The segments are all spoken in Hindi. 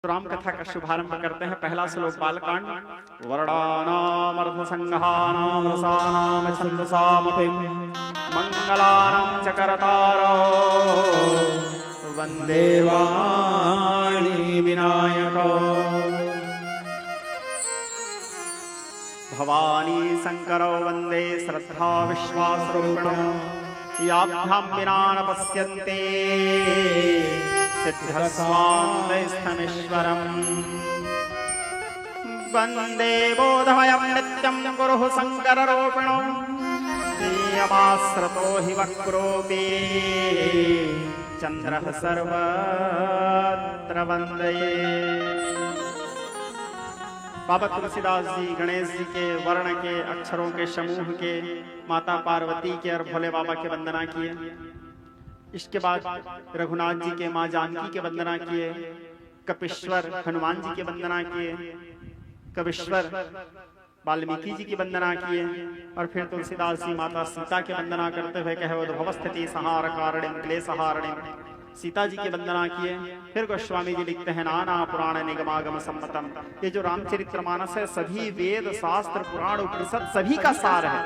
राम कथा का शुभारंभ करते हैं। पहला श्लोक बालकांड। वर्णानामर्थ संघानाम रसानाम छंदसामपि मंगलानां च करतारो वंदे वाणी विनायको भवानी शंकरो वंदे श्रद्धा विश्वासरूपिणो याभ्यां विना न पश्यन्ते सिद्धस्वान्तस्थमीश्वरम् वन्दे बोधमयं नित्यं गुरुः शङ्कररूपिणो नियमाश्रितो हि वक्रोऽपि चन्द्रः सर्वत्र वन्दये। बाबा तुलसीदास जी गणेश जी के वर्ण के अक्षरों के समूह के माता पार्वती के और भोले बाबा के वंदना किए। इसके बाद रघुनाथ जी के माँ जानकी के वंदना किए, कपीश्वर हनुमान जी के वंदना किए, कवीश्वर वाल्मीकि जी की वंदना किए और फिर तुलसीदास जी माता सीता के वंदना करते हुए कहे उद्भवस्थिति संहार कारणिम क्लेशहारणिम सीता जी की वंदना किए। फिर गोस्वामी जी लिखते हैं नाना पुराण निगमागम सम्मतम। ये जो रामचरितमानस है सभी वेद शास्त्र पुराण उपनिषद सभी का सार है।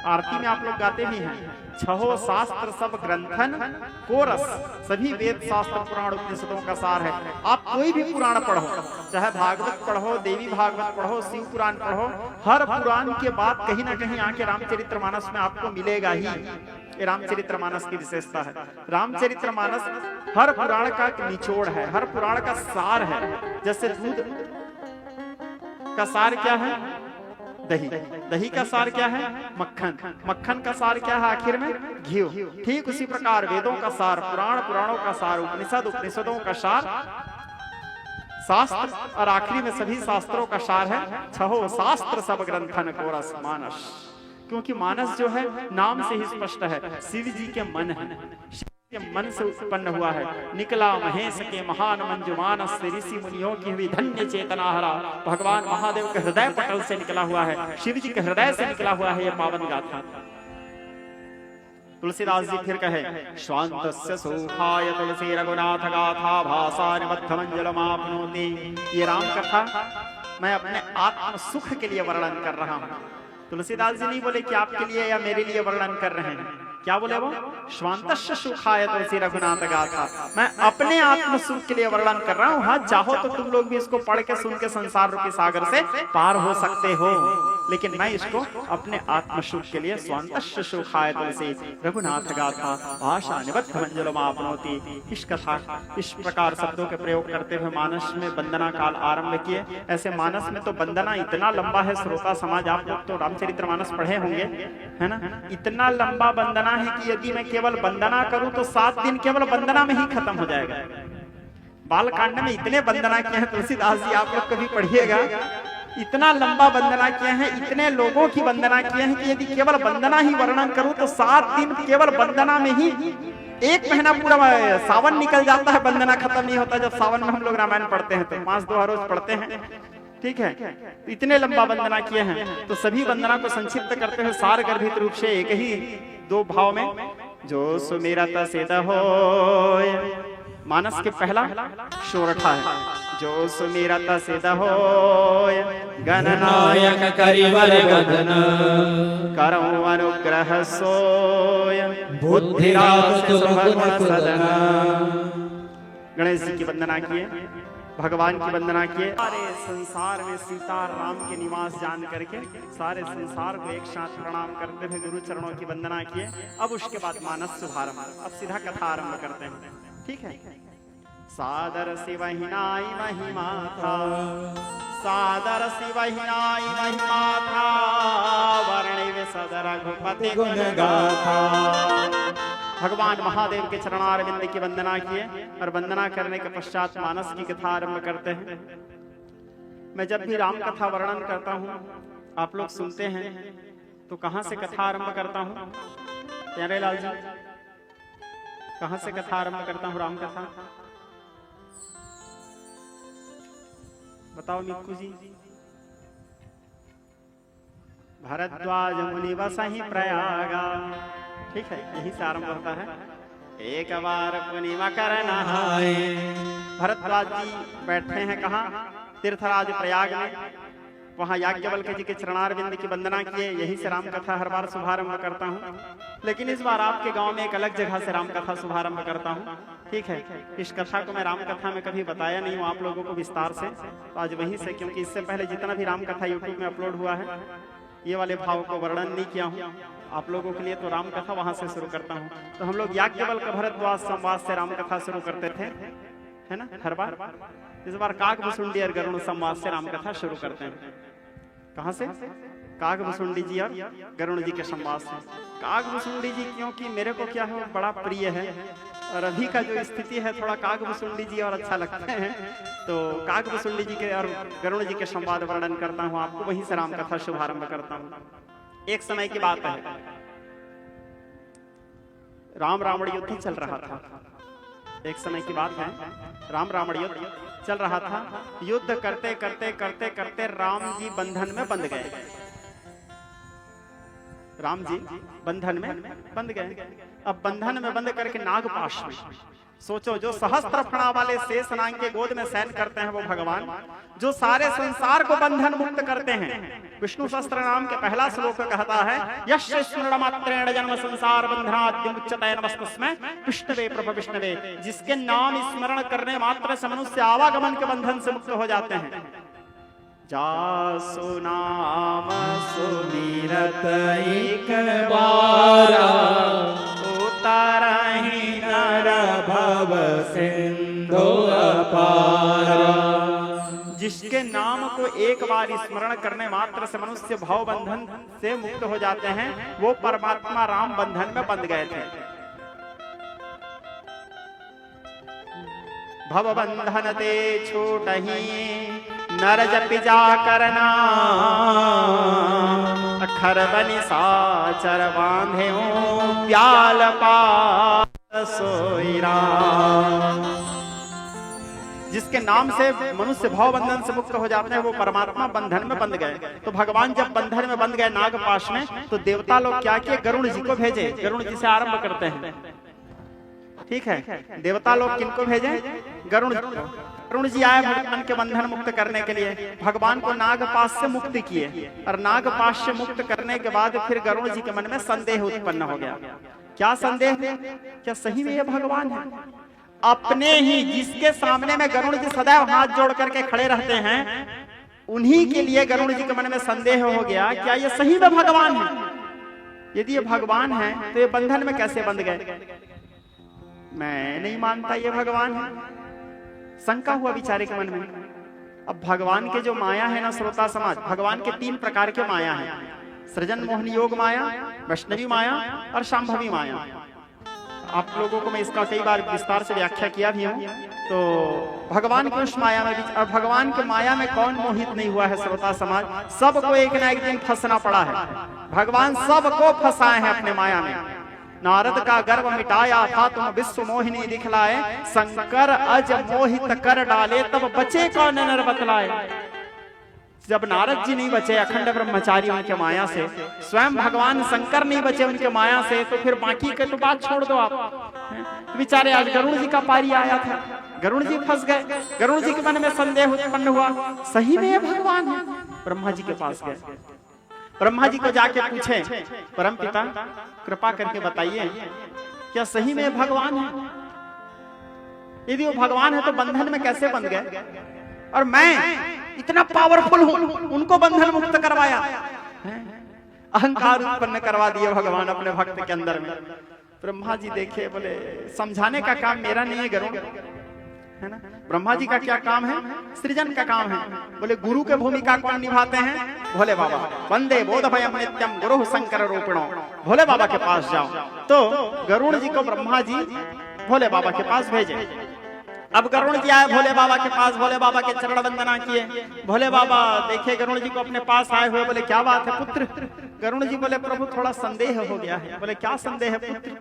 आरती में आप लोग गाते भी हैं छहो शास्त्र सब ग्रंथन को रस, सभी वेद शास्त्र पुराण उपनिषदों का सार है। आप कोई भी पुराण पढ़ो, चाहे भागवत पढ़ो, देवी भागवत पढ़ो, शिव पुराण पढ़ो, हर पुराण के बाद कहीं ना कहीं आके रामचरितमानस में आपको मिलेगा ही। ये रामचरितमानस की विशेषता है। रामचरितमानस हर पुराण का निचोड़ है, हर पुराण का सार है। जैसे दूध का सार क्या है? दही। दही का सार क्या है? मक्खन। मक्खन का सार क्या है? आखिर में घी। ठीक उसी प्रकार वेदों का सार पुराण, पुराणों का सार उपनिषद, उपनिषदों का सार शास्त्र और आखिरी में सभी शास्त्रों का सार है छहो शास्त्र सब ग्रंथन को रस मानस। क्योंकि मानस जो है नाम से ही स्पष्ट है, शिव जी के मन है, के मन से उत्पन्न हुआ है। निकला महेश के महान मंजु मानस से ऋषि मुनियों की हुई धन्य चेतना हरा। भगवान महादेव के हृदय पटल से निकला हुआ है, शिव जी के हृदय से निकला हुआ है यह पावन गाथा। तुलसीदास जी फिर कहे स्वान्तस्य सुखाय तुलसी रघुनाथ गाथा भाषा निबद्ध मंजलमाप्नोति। ये राम कथा मैं अपने आत्म सुख के लिए वर्णन कर रहा हूँ। तुलसीदास जी नहीं बोले कि आपके लिए या मेरे लिए वर्णन कर रहे हैं। क्या बोले वो? स्वान्तस्य सुखाय तुलसी रघुनाथ गाथा। मैं अपने आत्म सुख के लिए वर्णन कर रहा हूँ। हाँ, चाहो तो तुम लोग भी इसको पढ़ के सुन के संसार रूपी सागर से पार हो सकते हो, लेकिन मैं इसको अपने आत्म सुख के लिए स्वान्तस्य सुखाय तुलसी रघुनाथ गाथा भाषा निबद्ध मंजलमाप्नोति इस कथा इस प्रकार शब्दों के प्रयोग करते हुए मानस में वंदना काल आरंभ किए। ऐसे मानस में तो वंदना इतना लंबा है, श्रोता समाज आप लोग तो रामचरितमानस पढ़े होंगे, है ना? इतना लंबा वंदना है कि यदि मैं केवल वंदना करूं तो 7 दिन केवल वंदना में ही खत्म हो जाएगा। बालकांड में इतने वंदना किए हैं तुलसीदास जी, आप लोग कभी पढ़िएगा। इतना लंबा वंदना किए हैं, इतने लोगों की वंदना किए हैं कि यदि केवल वंदना ही वर्णन करूं तो 7 दिन केवल वंदना में ही 1 महीना पूरा सावन निकल जाता है, वंदना खत्म नहीं होता। जब सावन में हम लोग रामायण पढ़ते हैं तो 5 रोज पढ़ते हैं, ठीक है? तो इतने लंबा वंदना किए हैं, तो सभी वंदना को संक्षिप्त करते हुए सार गर्भित रूप से एक ही 2 भाव में जो सुमिरत सिद्ध होय। मानस के पहला सोरठा है जो सुमिरत सिद्ध होय गणनायक करिवर गगन करऊं अनुग्रह सोय बुद्धिराज सुभगुण सदन। गणेश जी की वंदना किए, भगवान की वंदना किए। सारे संसार में सीता राम के निवास जान करके सारे संसार को एक साथ प्रणाम करते हुए गुरु चरणों की वंदना किए। अब उसके बाद मानस शुभारंभ, अब सीधा कथा आरंभ करते हैं, ठीक है? सादर शिवहिनाई महिमा था, सादर शिवहिनाई महिमा था, वर्णिव सदर रघुपति गुण गाथा। भगवान महादेव के चरणारविंद की वंदना किए और वंदना करने के पश्चात मानस की कथा आरंभ करते हैं। मैं जब भी राम कथा वर्णन करता हूँ आप लोग सुनते हैं तो कहाँ से कथा आरंभ करता हूँ? प्यारे लाल जी, कहाँ से कथा आरंभ करता हूँ? राम कथा बताओ निक्कू जी। भरद्वाज मुनि बसहि प्रयागा, ठीक है, यही से आरंभ होता है। एक बार पुनिमा कर नहाए भरद्वाज जी बैठे हैं कहाँ? तीर्थराज प्रयाग में। वहां याज्ञवल्क्य जी के चरणारविंद की वंदना किए। यहीं से रामकथा हर बार शुभारंभ करता हूँ, लेकिन इस बार आपके गांव में एक अलग जगह से रामकथा शुभारंभ करता हूँ। ठीक है, इस कथा को मैं रामकथा में कभी बताया नहीं हूँ आप लोगों को विस्तार से, तो आज वहीं से, क्योंकि इससे पहले जितना भी रामकथा यूट्यूब में अपलोड हुआ है ये वाले भाव को वर्णन नहीं किया हूँ आप लोगों के लिए, तो रामकथा वहां से शुरू करता हूँ। तो हम लोग याज्ञवल्क्य भरद्वाज संवाद से रामकथा शुरू करते थे, है ना, हर बार। इस बार काकभुसुंडी और गरुड़ संवाद से रामकथा शुरू करते हैं। कहां से? काकभुसुंडी जी और गरुड़ जी के संवाद से। काकभुसुंडी जी क्योंकि मेरे को क्या है बड़ा प्रिय है, और अभी का जो स्थिति है थोड़ा काकभुसुंडी जी और अच्छा लगता है, तो काकभुसुंडी जी के और गरुड़ जी के संवाद वर्णन करता हूँ आपको, वहीं से रामकथा शुभारंभ करता हूँ। एक समय की बात है, राम रावण युद्ध चल रहा था। एक समय की बात है, राम रावण युद्ध चल रहा था। युद्ध करते करते करते करते राम जी बंधन में बंध गए। राम जी बंधन में बंध गए। अब बंधन में बंध करके नागपाश में, सोचो, जो सहस्त्र फणा वाले शेषनाग के गोद में शयन करते हैं वो भगवान, जो सारे संसार को बंधन मुक्त करते हैं। विष्णु सहस्त्र नाम के पहला श्लोक कहता है, यस्य स्मरणमात्रेण जन्म संसार बंधनात् विमुच्यते नमस्तस्मै विष्णवे प्रभ विष्णवे। जिसके नाम स्मरण करने मात्र से मनुष्य आवागमन के बंधन से मुक्त हो जाते हैं। जासु नाम सुमिरत एक बारा, उतारहि नर भव सिंधु अपारा। जिसके नाम को एक बार स्मरण करने मात्र से मनुष्य भव बंधन से मुक्त हो जाते हैं, वो परमात्मा राम बंधन में बंध गए थे। भव बंधन ते छूटहि नर जपि जा करना, अखर बनि साचर बांधे प्याल पात सोई राम। जिसके नाम से मनुष्य भाव बंधन से मुक्त हो जाते हैं वो परमात्मा बंधन में बंध गए। तो भगवान जब बंधन में बंध गए नागपाश में, तो देवता लोग क्या किए, गरुड़ जी को भेजे। गरुड़ जी से आरंभ करते हैं, ठीक है। देवता लोग किनको भेजे? गरुड़ जी आए भगवान के बंधन मुक्त करने के लिए। भगवान को नागपाश से मुक्ति किए, और नागपाश से मुक्त करने के बाद फिर गरुड़ जी के मन में संदेह उत्पन्न हो गया। क्या संदेह? क्या सही में ये भगवान है? अपने ही जिसके सामने में गरुड़ जी सदैव हाथ जोड़ करके खड़े रहते हैं, उन्हीं के लिए गरुड़ जी के मन में संदेह हो गया, क्या ये सही में भगवान है? यदि ये भगवान है तो ये बंधन में कैसे बंध गए? मैं नहीं मानता ये भगवान है। शंका हुआ बेचारे के मन में। अब भगवान के जो माया है ना श्रोता समाज, भगवान के 3 प्रकार के माया है, सृजन मोहन योग माया, वैष्णवी माया और शांभवी माया। आप लोगों को मैं इसका कई बार विस्तार से व्याख्या किया भी हूँ। तो भगवान की उस माया में भी, और भगवान के माया में कौन मोहित नहीं हुआ है श्रोता समाज? सबको एक ना एक दिन फंसना पड़ा है। भगवान सबको फंसाए हैं अपने माया में। नारद का गर्व मिटाया था तुम विश्व मोहिनी दिखलाए, शंकर अज मोहित कर डाले तब बचे कौन नर बतलाए। जब नारद जी नहीं बचे अखंड ब्रह्मचारी उनके माया से, स्वयं भगवान शंकर नहीं बचे उनके माया से, तो फिर बाकी के तो बात छोड़ दो आप। तो बेचारे आज गरुड़ जी का पारी आया था, गरुड़ जी फंस गए। गरुड़ जी के मन में संदेह उत्पन्न हुआ, सही में ये भगवान है? ब्रह्मा जी के पास गए। ब्रह्मा जी को जाके पूछे, परम पिता कृपा करके बताइए क्या सही में भगवान है? यदि वो भगवान है तो बंधन में कैसे बंध गए? और मैं इतना पावरफुल हूं, उनको बंधन मुक्त करवाया। अहंकार उत्पन्न करवा दिए भगवान अपने भक्त के अंदर में। ब्रह्मा जी देखे, बोले समझाने का काम मेरा नहीं है गरुड़, है ना। ब्रह्मा जी का क्या काम है? सृजन का काम है। बोले गुरु के भूमिका कौन निभाते हैं? भोले बाबा। वंदे बोधभयं नित्यं गुरु शंकर रूपिणो। भोले बाबा के पास जाओ। तो गरुड़ जी को ब्रह्मा जी भोले बाबा के पास भेजे। अब गरुड़ जी आए भोले बाबा के पास, भोले बाबा के चरण वंदना किए। भोले बाबा देखे गरुड़ जी को अपने पास आए हुए, बोले क्या बात है पुत्र? गरुड़ जी बोले प्रभु थोड़ा संदेह हो गया है। बोले क्या संदेह है पुत्र?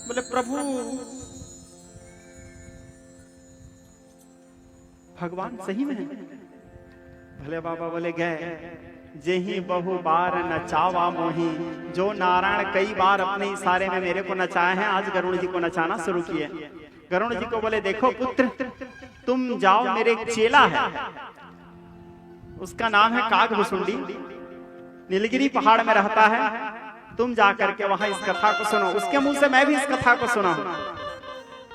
बोले प्रभु भगवान सही में है? भोले बाबा बोले गए जेही बहु बार नचावा मोही। जो नारायण कई बार अपने इशारे में मेरे को नचाए हैं, आज गरुड़ जी को नचाना शुरू किए। गरुड़ जी को बोले देखो पुत्र, तुम जाओ, मेरे एक चेला है, उसका नाम है कागभुसुंडी, नीलगिरी पहाड़ में रहता है, तुम जा करके वहां इस कथा को सुनो। उसके मुंह से मैं भी इस कथा को सुना हूं,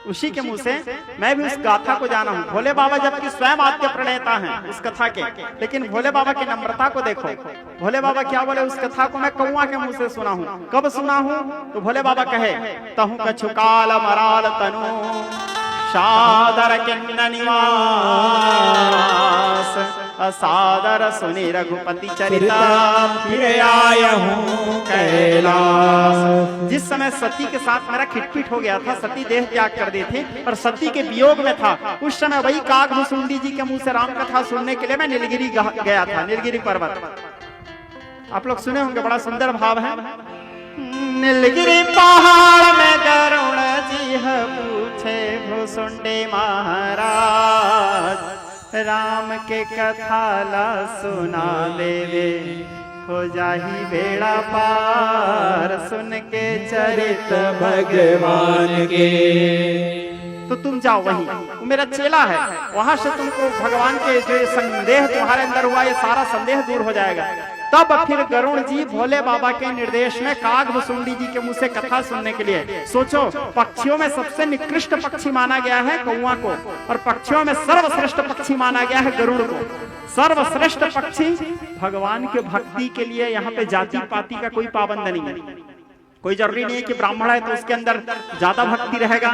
उसी के मुंह से मैं भी उस गाथा को जाना हूं। भोले बाबा जबकि स्वयं आद्य प्रणेता हैं उस कथा के, लेकिन भोले बाबा की नम्रता को देखो। भोले बाबा क्या बोले, उस कथा को मैं कौआ के मुंह से सुना हूं। कब सुना हूं? तो भोले बाबा कहे, तहु कछु काल मराल तनु सादर किन्न निवास, असादर सुनि रघुपति चरिता फिर आया हूं कैलाश। जिस समय सती के साथ मेरा खिटपिट हो गया था, सती देह त्याग कर दी थी और सती के वियोग में था, उस समय वही कागभुसुंडी जी के मुंह से राम कथा सुनने के लिए मैं नीलगिरी गया था, नीलगिरी पर्वत। आप लोग सुने होंगे, बड़ा सुंदर भाव है। नीलगिरी पहाड़ में गरुड़ जी पूछे भुसुंडी महाराज, राम के कथा ला सुना देवे, हो जाही बेड़ा पार, सुन के चरित भगवान के। तो तुम जाओ वहीं, वो मेरा चेला है, वहां से तुमको भगवान के जो संदेह तुम्हारे अंदर हुआ, ये सारा संदेह दूर हो जाएगा। तब फिर गरुड़ जी भोले बाबा के निर्देश में कागभुसुंडी जी के मुंह से कथा सुनने के लिए, सोचो पक्षियों में सबसे निकृष्ट पक्षी माना गया है कौवा को, और पक्षियों में सर्वश्रेष्ठ पक्षी माना गया है गरुड़ को। सर्वश्रेष्ठ पक्षी भगवान के भक्ति के लिए यहाँ पे जाति पाति का कोई पाबंद नहीं है। कोई जरूरी नहीं है कि ब्राह्मण है तो उसके अंदर ज्यादा भक्ति रहेगा,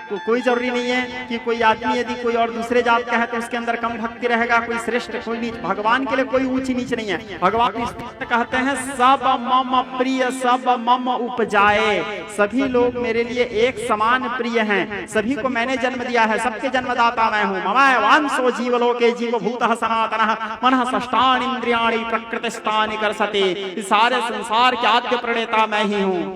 तो कोई जरूरी नहीं है कि कोई आदमी यदि कोई और दूसरे जात का है तो उसके अंदर कम भक्ति रहेगा, कोई श्रेष्ठ कोई नीच। भगवान के लिए कोई ऊंच नीच नहीं है। भगवान कहते हैं सब मम प्रिय सब मम उपजाए, सभी लोग मेरे लिए एक समान प्रिय हैं, सभी को मैंने जन्म दिया है, सबके जन्मदाता मैं हूँ। ममाय वांसो जीवलोके जीवभूतः सनातनः मनः षष्ठानि इंद्रियाणि प्रकृतिस्थानि कर्षति, इस सारे संसार के आद्य प्रणेता मैं ही हूँ,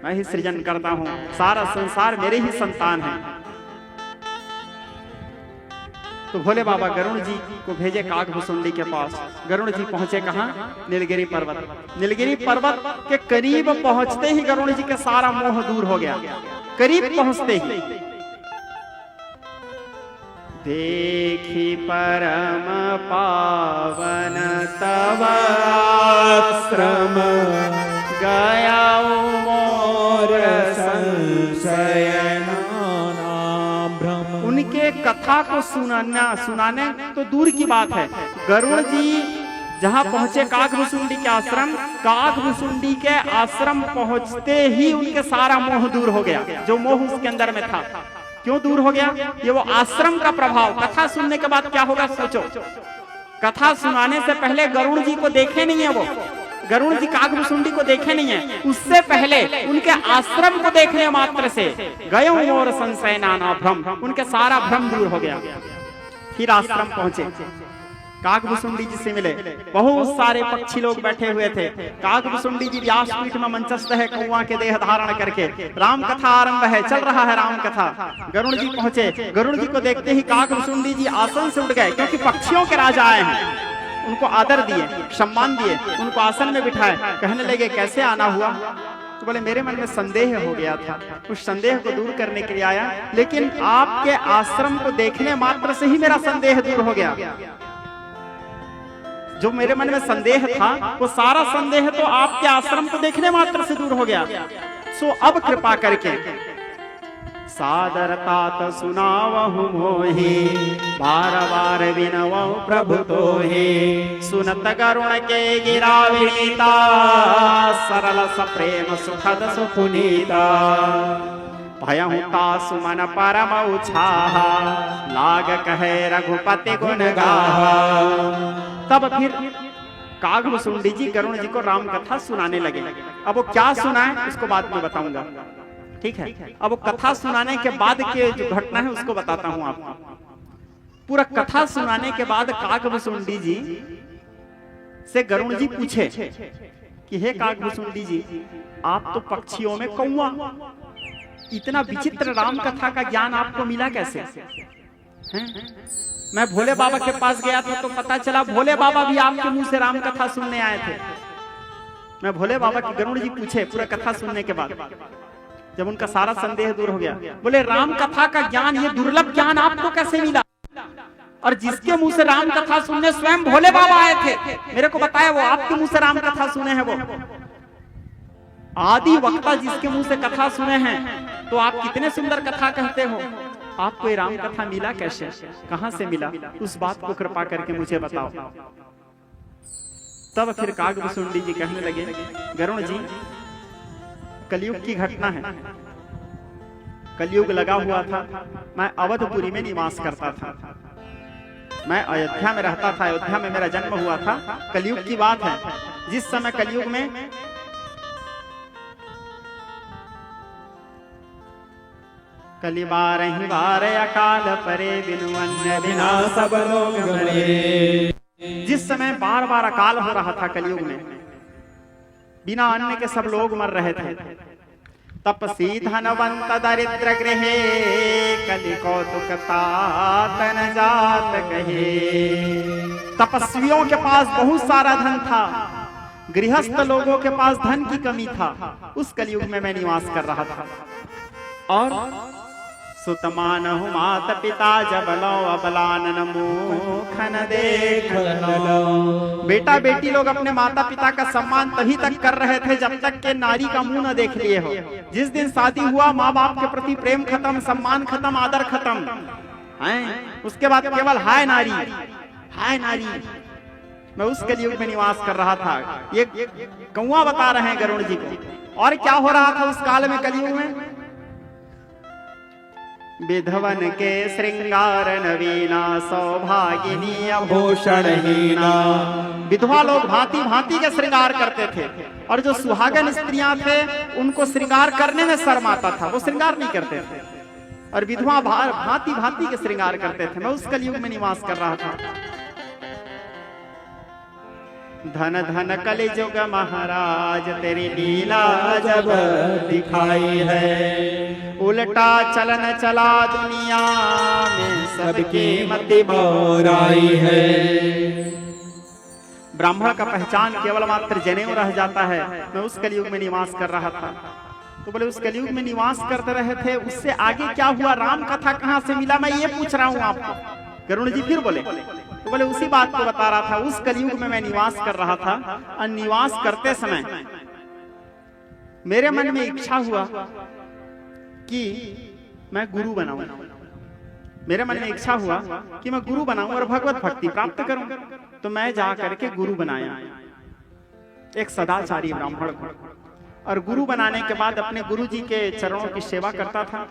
मैं ही सृजन करता हूं, सारा संसार मेरे ही संतान है। तो भोले बाबा गरुड़ जी को भेजे कागभुसुंडी के पास। गरुड़ जी पहुंचे कहां? नीलगिरी पर्वत। नीलगिरी पर्वत के करीब पहुंचते ही गरुड़ जी के सारा मोह दूर हो गया। करीब पहुंचते ही देखी परम पावन तव आश्रम, गया मोर संशय नाम भ्रम। उनके कथा को सुनाने तो दूर की बात है, गरुड़ जी जहां पहुंचे कागभुसुंडी के आश्रम, कागभुसुंडी के आश्रम पहुंचते ही उनके सारा मोह दूर हो गया, जो मोह उसके अंदर में था। क्यों दूर हो गया? ये वो आश्रम का प्रभाव। कथा सुनने के बाद क्या होगा सोचो। कथा सुनाने से पहले गरुड़ जी को देखे नहीं है, वो गरुड़ जी कागभुसुंडी को देखे नहीं है, उससे पहले उनके आश्रम को देखने मात्र से गयो मोर संशय नाना भ्रम, उनके सारा भ्रम दूर हो गया। फिर आश्रम पहुंचे, कागभुसुंडी जी से मिले। बहुत सारे पक्षी लोग बैठे हुए थे। कागभुसुंडी जी व्यासपीठ में मंचस्थ है, कौवा के देह धारण करके राम कथा आरंभ है, चल रहा है राम कथा। गरुड़ जी पहुंचे, गरुड़ जी को देखते ही कागभुसुंडी जी आसन से उठ गए, क्योंकि पक्षियों के राजा आए हैं। उनको आदर दिए, सम्मान दिए, उनको आसन में बिठाए। कहने लगे कैसे आना हुआ? तो बोले मेरे मन में संदेह हो गया था, उस संदेह को दूर करने के लिए आया, लेकिन आपके आश्रम को देखने मात्र से ही मेरा संदेह दूर हो गया। जो मेरे मन में संदेह था वो सारा संदेह तो आपके आश्रम को देखने मात्र से दूर हो गया। सो अब कृपा करके सादरता तो सुनावहु मोहि, बार बार विनवहु प्रभु तोहि, सुनत गरुड़ के गिरा विनीता, सरल सप्रेम सुखद सुपुनीता, भयहु तासु मन परम उछाहा, लाग कहे रघुपति गुण गाहा। तब फिर कागभुसुंडी जी गरुड़ जी को राम कथा सुनाने लगे। अब वो क्या सुनाए उसको बाद में बताऊंगा, ठीक है? अब वो कथा सुनाने के बाद के जो घटना है उसको बताता हूं आपको। पूरा कथा सुनाने के बाद कागभुसुंडी जी से गरुड़ जी पूछे कि हे कागभुसुंडी जी, आप तो पक्षियों में कौवा, इतना विचित्र राम कथा का ज्ञान आपको मिला कैसे? हैं? मैं भोले बाबा के पास गया था तो पता चला भोले बाबा भी आपके मुंह से राम कथा सुनने आए थे। मैं भोले बाबा की, गरुड़ जी पूछे पूरा कथा सुनने के बाद, जब उनका सारा संदेह दूर हो गया, बोले राम कथा का ज्ञान, ये दुर्लभ ज्ञान आपको कैसे मिला? और जिसके मुंह से राम कथा सुनने स्वयं भोले बाबा आए थे, मेरे को बताया वो आपके मुंह से राम कथा सुने हैं। वो आदि वक्ता जिसके मुंह से कथा सुने हैं, तो आप कितने सुंदर कथा कहते हो, आपको ये राम कथा मिला कैसे, कहां से मिला? उस बात को कृपा करके मुझे बताओ। तब फिर कागभूषुंडी जी कहने लगे, गरुण जी कलयुग की घटना है, कलयुग लगा हुआ था, मैं अवधपुरी में निवास करता था, मैं अयोध्या में रहता था, अयोध्या में मेरा जन्म हुआ था। कलयुग की बात है, जिस समय कलयुग में कली बार ही बार अकाल परे बिनु अन्य बिना सब लोग मरे। जिस समय बार बार अकाल हो रहा था कलयुग में, बिना अन्न के सब लोग मर रहे थे। तपसी धनवंत दरिद्र गृहे कलि कौतुक तातन जात कहे। तपस्वियों के पास बहुत सारा धन था, गृहस्थ लोगों के पास धन की कमी था। उस कलयुग में मैं निवास कर रहा था। और सुतमान मात पिता जबलो अबलानन मुखन देख लो। बेटा बेटी लोग अपने माता पिता का सम्मान तभी तक कर रहे थे जब तक के नारी का मुंह न देख लिए हो। जिस दिन शादी हुआ, माँ बाप के प्रति प्रेम खत्म, सम्मान खत्म, आदर खत्म है। उसके बाद केवल हाय नारी, हाय नारी। मैं उस कलयुग में निवास कर रहा था। ये कौआ बता रहे हैं गरुड़ जी को। और क्या हो रहा था उस काल में, कलयुग में? विधवन के श्रृंगार नवीना सौभागिनी आभूषणहीना। विधवा लोग भांति भांति के श्रृंगार करते थे, और जो सुहागन स्त्रियां थे उनको श्रृंगार करने में शर्म आता था, वो श्रृंगार नहीं करते थे। और विधवा भांति भांति के श्रृंगार करते थे। मैं उस कलयुग में निवास कर रहा था। धन धन कलिजुग महाराज तेरी लीला जब दिखाई है। उल्टा चलन चला दुनिया में सबकी मति मोराई है। ब्राह्मण का पहचान केवल मात्र जनेऊ रह जाता है। मैं उस कलयुग में निवास कर रहा था। तो बोले उस कलयुग में निवास करते रहे थे, उससे आगे क्या हुआ, राम कथा कहाँ से मिला, मैं ये पूछ रहा हूँ आपको। गरुड़ जी फिर बोले, तो बोले उसी बात को बता रहा था। उस कलयुग में मैं निवास कर रहा था, और निवास करते समय मेरे मन में इच्छा हुआ कि मैं गुरु बनाऊं। मेरे मन में इच्छा हुआ कि मैं गुरु बनाऊं और भगवत भक्ति प्राप्त करूं। तो मैं जा करके गुरु बनाया एक सदाचारी ब्राह्मण को। और गुरु बनाने के बाद अपने गुरु जी के चरणों की सेवा करता था।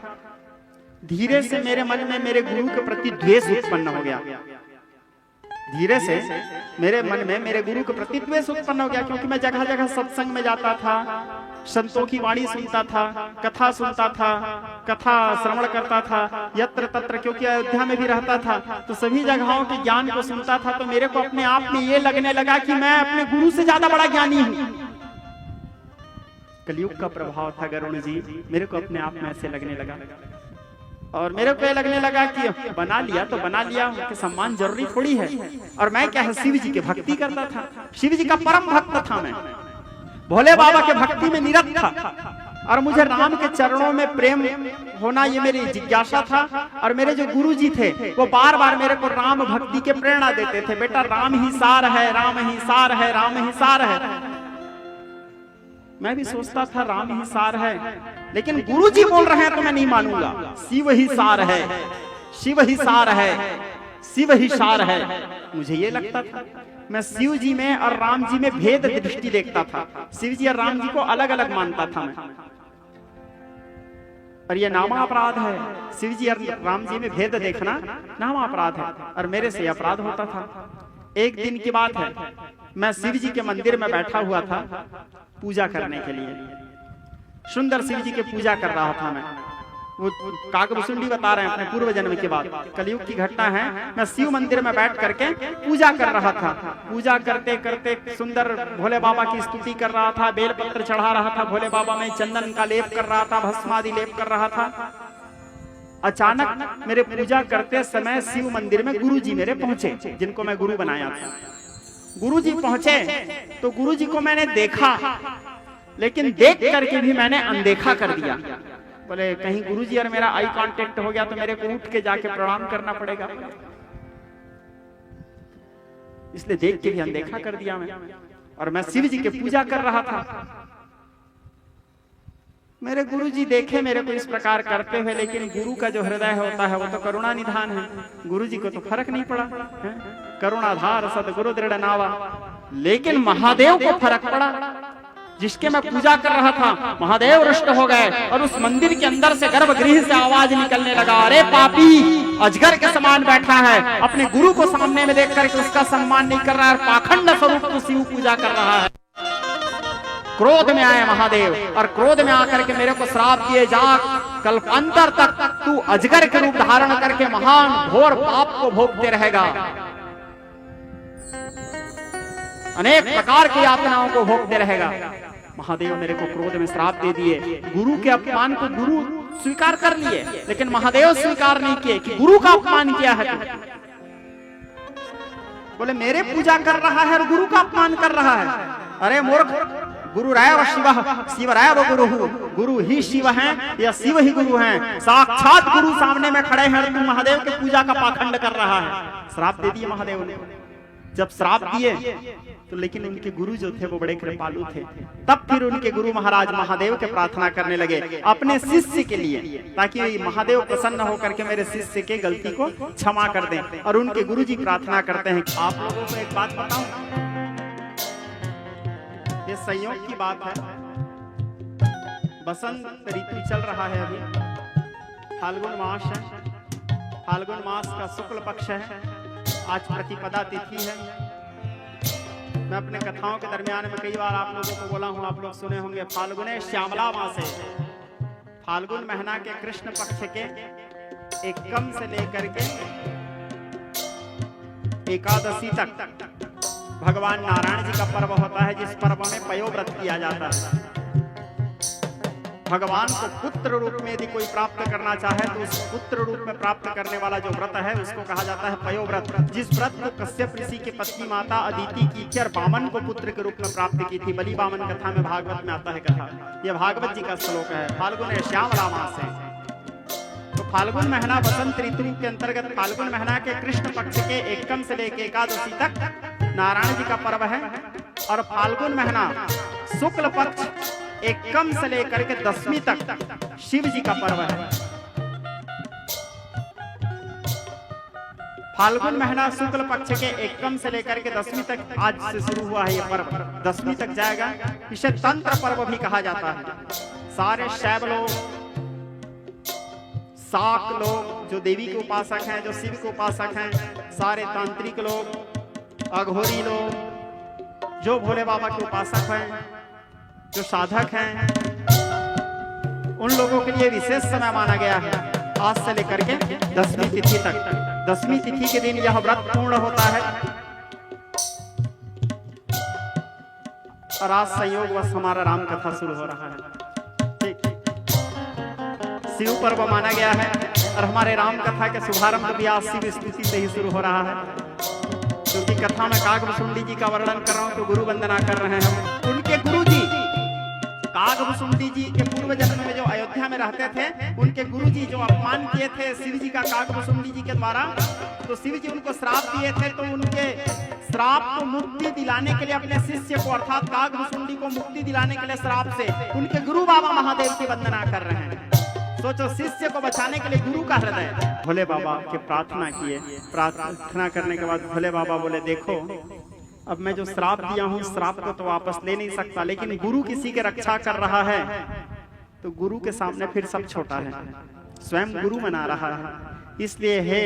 धीरे से मेरे मन में मेरे गुरु के प्रति द्वेष उत्पन्न हो गया। धीरे से मेरे मन में मेरे गुरु के प्रति द्वेष उत्पन्न हो गया, क्योंकि मैं जगह जगह सत्संग में जाता था, संतों की वाणी सुनता था, कथा सुनता था, कथा श्रवण करता था यत्र तत्र, क्योंकि अयोध्या में भी रहता था तो सभी जगहों के ज्ञान को सुनता था। तो मेरे को अपने आप में ये लगने लगा कि मैं अपने गुरु से ज्यादा बड़ा ज्ञानी हूँ। कलयुग का प्रभाव था गरुड़ जी, मेरे को अपने आप में ऐसे लगने लगा। और मेरे को ये लगने लगा कि बना लिया तो बना लिया, उनके सम्मान जरूरी थोड़ी है। और मैं क्या है, शिव जी की भक्ति करता था, शिव जी का परम भक्त था मैं, भोले बाबा के भक्ति में निरत था। और मुझे राम के चरणों में प्रेम होना ये मेरी जिज्ञासा था। और मेरे जो गुरु जी थे वो बार बार मेरे को राम भक्ति के प्रेरणा देते थे, बेटा राम ही सार है, राम ही सार है, राम ही सार है। मैं भी सोचता था राम ही सार है, लेकिन गुरु जी बोल रहे हैं तो मैं नहीं मानूंगा। शिव ही सार है, शिव ही सार है, शिव ही सार है। मुझे ये लगता था। मैं शिव जी में और राम जी में भेद दृष्टि देखता था। शिव जी और राम जी को अलग अलग मानता था मैं। और ये नामा अपराध है, शिव जी और राम जी में भेद देखना नामा अपराध है, और मेरे से अपराध होता था। एक दिन की बात है, मैं शिव जी के मंदिर में बैठा हुआ था पूजा करने के लिए। सुंदर शिव जी की पूजा कर रहा था मैं। वो कागभूषुंडी बता रहे हैं अपने पूर्व जन्म की बात, कलयुग की घटना है। मैं शिव मंदिर में बैठ करके पूजा कर रहा था। पूजा करते करते सुंदर भोले बाबा की स्तुति कर रहा था, बेलपत्र चढ़ा रहा था भोले बाबा में, चंदन का लेप कर रहा था, भस्मादि लेप कर रहा था। अचानक मेरे पूजा करते समय शिव मंदिर में गुरु जी मेरे पहुंचे, जिनको मैं गुरु बनाया था। गुरु जी पहुंचे तो गुरु जी को मैंने देखा, लेकिन देख करके भी मैंने अनदेखा कर दिया। बोले कहीं गुरुजी और मेरा आई कांटेक्ट हो गया तो मेरे को उठ के जाके प्रणाम करना पड़ेगा, इसलिए देख के भी अनदेखा कर दिया मैं। और मैं शिव जी की पूजा कर रहा था, मेरे गुरुजी देखे मेरे को इस प्रकार करते हुए, लेकिन गुरु का जो हृदय होता है वो तो करुणा निधान है, गुरुजी को तो फर्क नहीं पड़ा, करुणाधार सदगुरु दृढ़ नावा। लेकिन महादेव को फर्क पड़ा, जिसके मैं पूजा कर रहा था महादेव रुष्ट हो गए और उस मंदिर के अंदर से गर्भगृह से आवाज निकलने लगा, अरे पापी अजगर के समान बैठा है, अपने गुरु को सामने में देख करके उसका सम्मान नहीं कर रहा है, पाखंड स्वरूप तू शिव पूजा कर रहा है। क्रोध में आए महादेव और क्रोध में आकर के मेरे को श्राप दिए, जा कल्पांतर तक तू अजगर के रूप धारण करके महान घोर पाप को भोगते रहेगा, अनेक प्रकार की यातनाओं को भोगते रहेगा। महादेव मेरे को क्रोध में श्राप दे दिए। गुरु के अपमान को गुरु स्वीकार कर लिए, लेकिन महादेव स्वीकार नहीं किए कि गुरु का अपमान किया है। बोले मेरे पूजा कर रहा है और गुरु का अपमान कर रहा है। अरे मूर्ख, गुरु राय शिव शिव राय वो गुरु, गुरु ही शिव हैं या शिव ही गुरु हैं, साक्षात गुरु सामने में खड़े हैं, तू महादेव के पूजा का पाखंड कर रहा है। श्राप दे दिए महादेव ने। जब श्राप दिए तो लेकिन उनके गुरु जो थे वो बड़े कृपालु थे, तब फिर उनके गुरु महाराज महादेव के प्रार्थना करने लगे अपने शिष्य के लिए, ताकि महादेव प्रसन्न होकर के मेरे शिष्य के गलती को क्षमा कर दें। और उनके गुरु जी प्रार्थना करते हैं। आप लोगों को एक बात बताऊं, ये संयोग की बात है, बसंत ऋतु चल रहा है, अभी फाल्गुन मास है, फाल्गुन मास का शुक्ल पक्ष है, आज प्रतिपदा तिथि है। मैं अपने कथाओं के दरमियान में कई बार आप लोगों को बोला हूं, आप लोग सुने होंगे, फाल्गुने श्यामला मास है। फाल्गुन महीना के कृष्ण पक्ष के एकम से लेकर के एकादशी तक भगवान नारायण जी का पर्व होता है, जिस पर्व में पयोव्रत किया जाता है। भगवान को पुत्र रूप में यदि कोई प्राप्त करना चाहे तो उस पुत्र रूप में प्राप्त करने वाला जो व्रत है उसको कहा जाता है पयोव्रत। जिस व्रत को कश्यप ऋषि की पत्नी माता अदिति की थी और बामन को पुत्र के रूप में प्राप्त की थी। बलि बामन कथा में भागवत में आता है कथा, यह भागवत जी का श्लोक है। फाल्गुन श्यामला मास है, तो फाल्गुन महीना बसंत ऋतु के अंतर्गत फाल्गुन महीना के कृष्ण पक्ष के एकम से लेकर एकादशी तक नारायण जी का पर्व है। और फाल्गुन महीना शुक्ल पक्ष एकम से लेकर के दशमी तक शिव जी का पर्व है। फाल्गुन महीना शुक्ल पक्ष के एकम से लेकर के दशमी तक आज से शुरू हुआ है, ये पर्व दशमी तक जाएगा। इसे तंत्र पर्व भी कहा जाता है। सारे शैव लोग, शाक लोग जो देवी के उपासक हैं, जो शिव के उपासक हैं, सारे तांत्रिक लोग, अघोरी लोग, जो भोले बाबा के उपासक हैं, जो साधक हैं, उन लोगों के लिए विशेष समय माना गया है आज से लेकर के दशमी तिथि तक। दशमी तिथि के दिन यह व्रत पूर्ण होता है। और आज संयोग वश हमारा राम कथा शुरू हो रहा है। ठीक, शिव पर्व माना गया है और हमारे राम कथा के शुभारंभ भी आज शिव स्तुति से ही शुरू हो रहा है। क्योंकि कथा में कागभुसुंडी जी का वर्णन कर रहा हूं तो गुरु वंदना कर रहे हैं। उनके गुरु जी कागभुसुंडी जी के पूर्व जन्म में जो अयोध्या में रहते थे, उनके गुरुजी जो अपमान किए थे शिव जी का कागभुसुंडी जी के द्वारा, तो शिव जी उनको श्राप दिए थे। तो उनके श्राप को मुक्ति दिलाने के लिए अपने शिष्य को अर्थात कागभुसुंडी को मुक्ति दिलाने के लिए श्राप से उनके गुरु बाबा महादेव की वंदना कर रहे हैं। सोचो, शिष्य को बचाने के लिए गुरु का हृदय। भोले बाबा के प्रार्थना किए, प्रार्थना करने के बाद भोले बाबा बोले, देखो अब मैं जो श्राप दिया हूं श्राप को तो वापस ले नहीं सकता, लेकिन गुरु किसी के रक्षा कर रहा है तो गुरु के सामने फिर सब छोटा है, स्वयं गुरु मना रहा है। इसलिए हे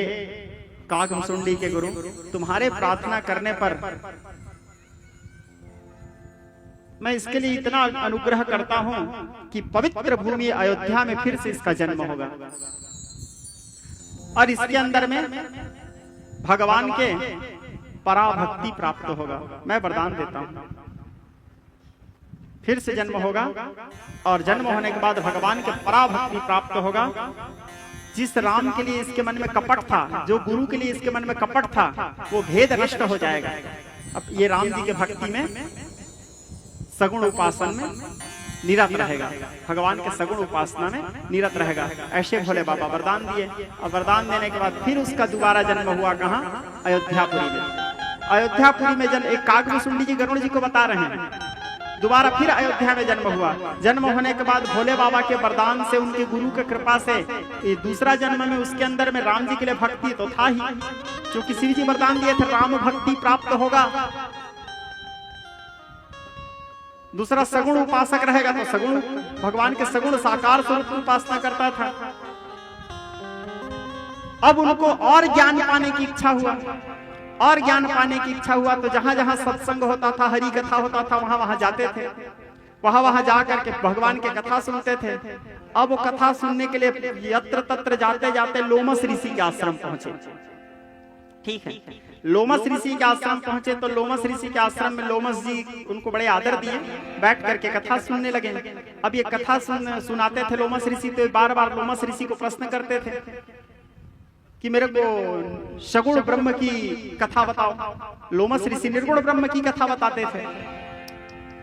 कागभुसुंडी के गुरु, तुम्हारे प्रार्थना करने पर मैं इसके लिए इतना अनुग्रह करता हूं कि पवित्र भूमि अयोध्या में फिर से इसका जन्म होगा और इसके अंदर में भगवान के पराभक्ति प्राप्त होगा। मैं वरदान देता हूं, फिर से जन्म होगा और जन्म होने के बाद भगवान के पराभक्ति प्राप्त होगा। जिस राम के लिए इसके मन में कपट था, जो गुरु के लिए इसके मन में कपट था, वो भेद नष्ट हो जाएगा। अब ये राम जी के भक्ति में, सगुण उपासन में निरत रहेगा, भगवान के सगुण उपासना में निरत रहेगा। ऐसे भोले बाबा वरदान दिए और वरदान देने के बाद फिर उसका दोबारा जन्म हुआ कहाँ? अयोध्यापुरी में। अयोध्यापुरी में जन्म, एक काकभूषुंडी जी गरुड़ जी को बता रहे हैं, दोबारा फिर अयोध्या में जन्म हुआ। जन्म होने के बाद भोले बाबा के वरदान से, उनके गुरु के कृपा से दूसरा जन्म में उसके अंदर में राम जी के लिए भक्ति तो था ही, क्योंकि शिव जी वरदान दिए थे राम भक्ति प्राप्त होगा। दूसरा सगुण उपासक रहेगा तो सगुण, भगवान के सगुण साकार स्वरूप की उपासना करता था। अब उनको और ज्ञान पाने की इच्छा हुआ, और ज्ञान पाने की इच्छा हुआ तो जहां जहां सत्संग होता था, हरि कथा होता था, वहां वहां जाते थे, वहां वहां जाकर के भगवान के कथा सुनते थे। अब वो कथा सुनने के लिए यत्र तत्र जाते जाते लोमस ऋषि के आश्रम पहुंचे। ठीक है, लोमस ऋषि के आश्रम पहुंचे तो लोमस ऋषि के आश्रम में लोमस जी उनको बड़े आदर दिए, बैठ करके कथा सुनने लगे। अब ये कथा सुनाते थे लोमस ऋषि, तो बार बार लोमस ऋषि को प्रश्न करते थे कि मेरे को सगुण ब्रह्म की कथा बताओ। लोमस ऋषि निर्गुण ब्रह्म की कथा बताते थे।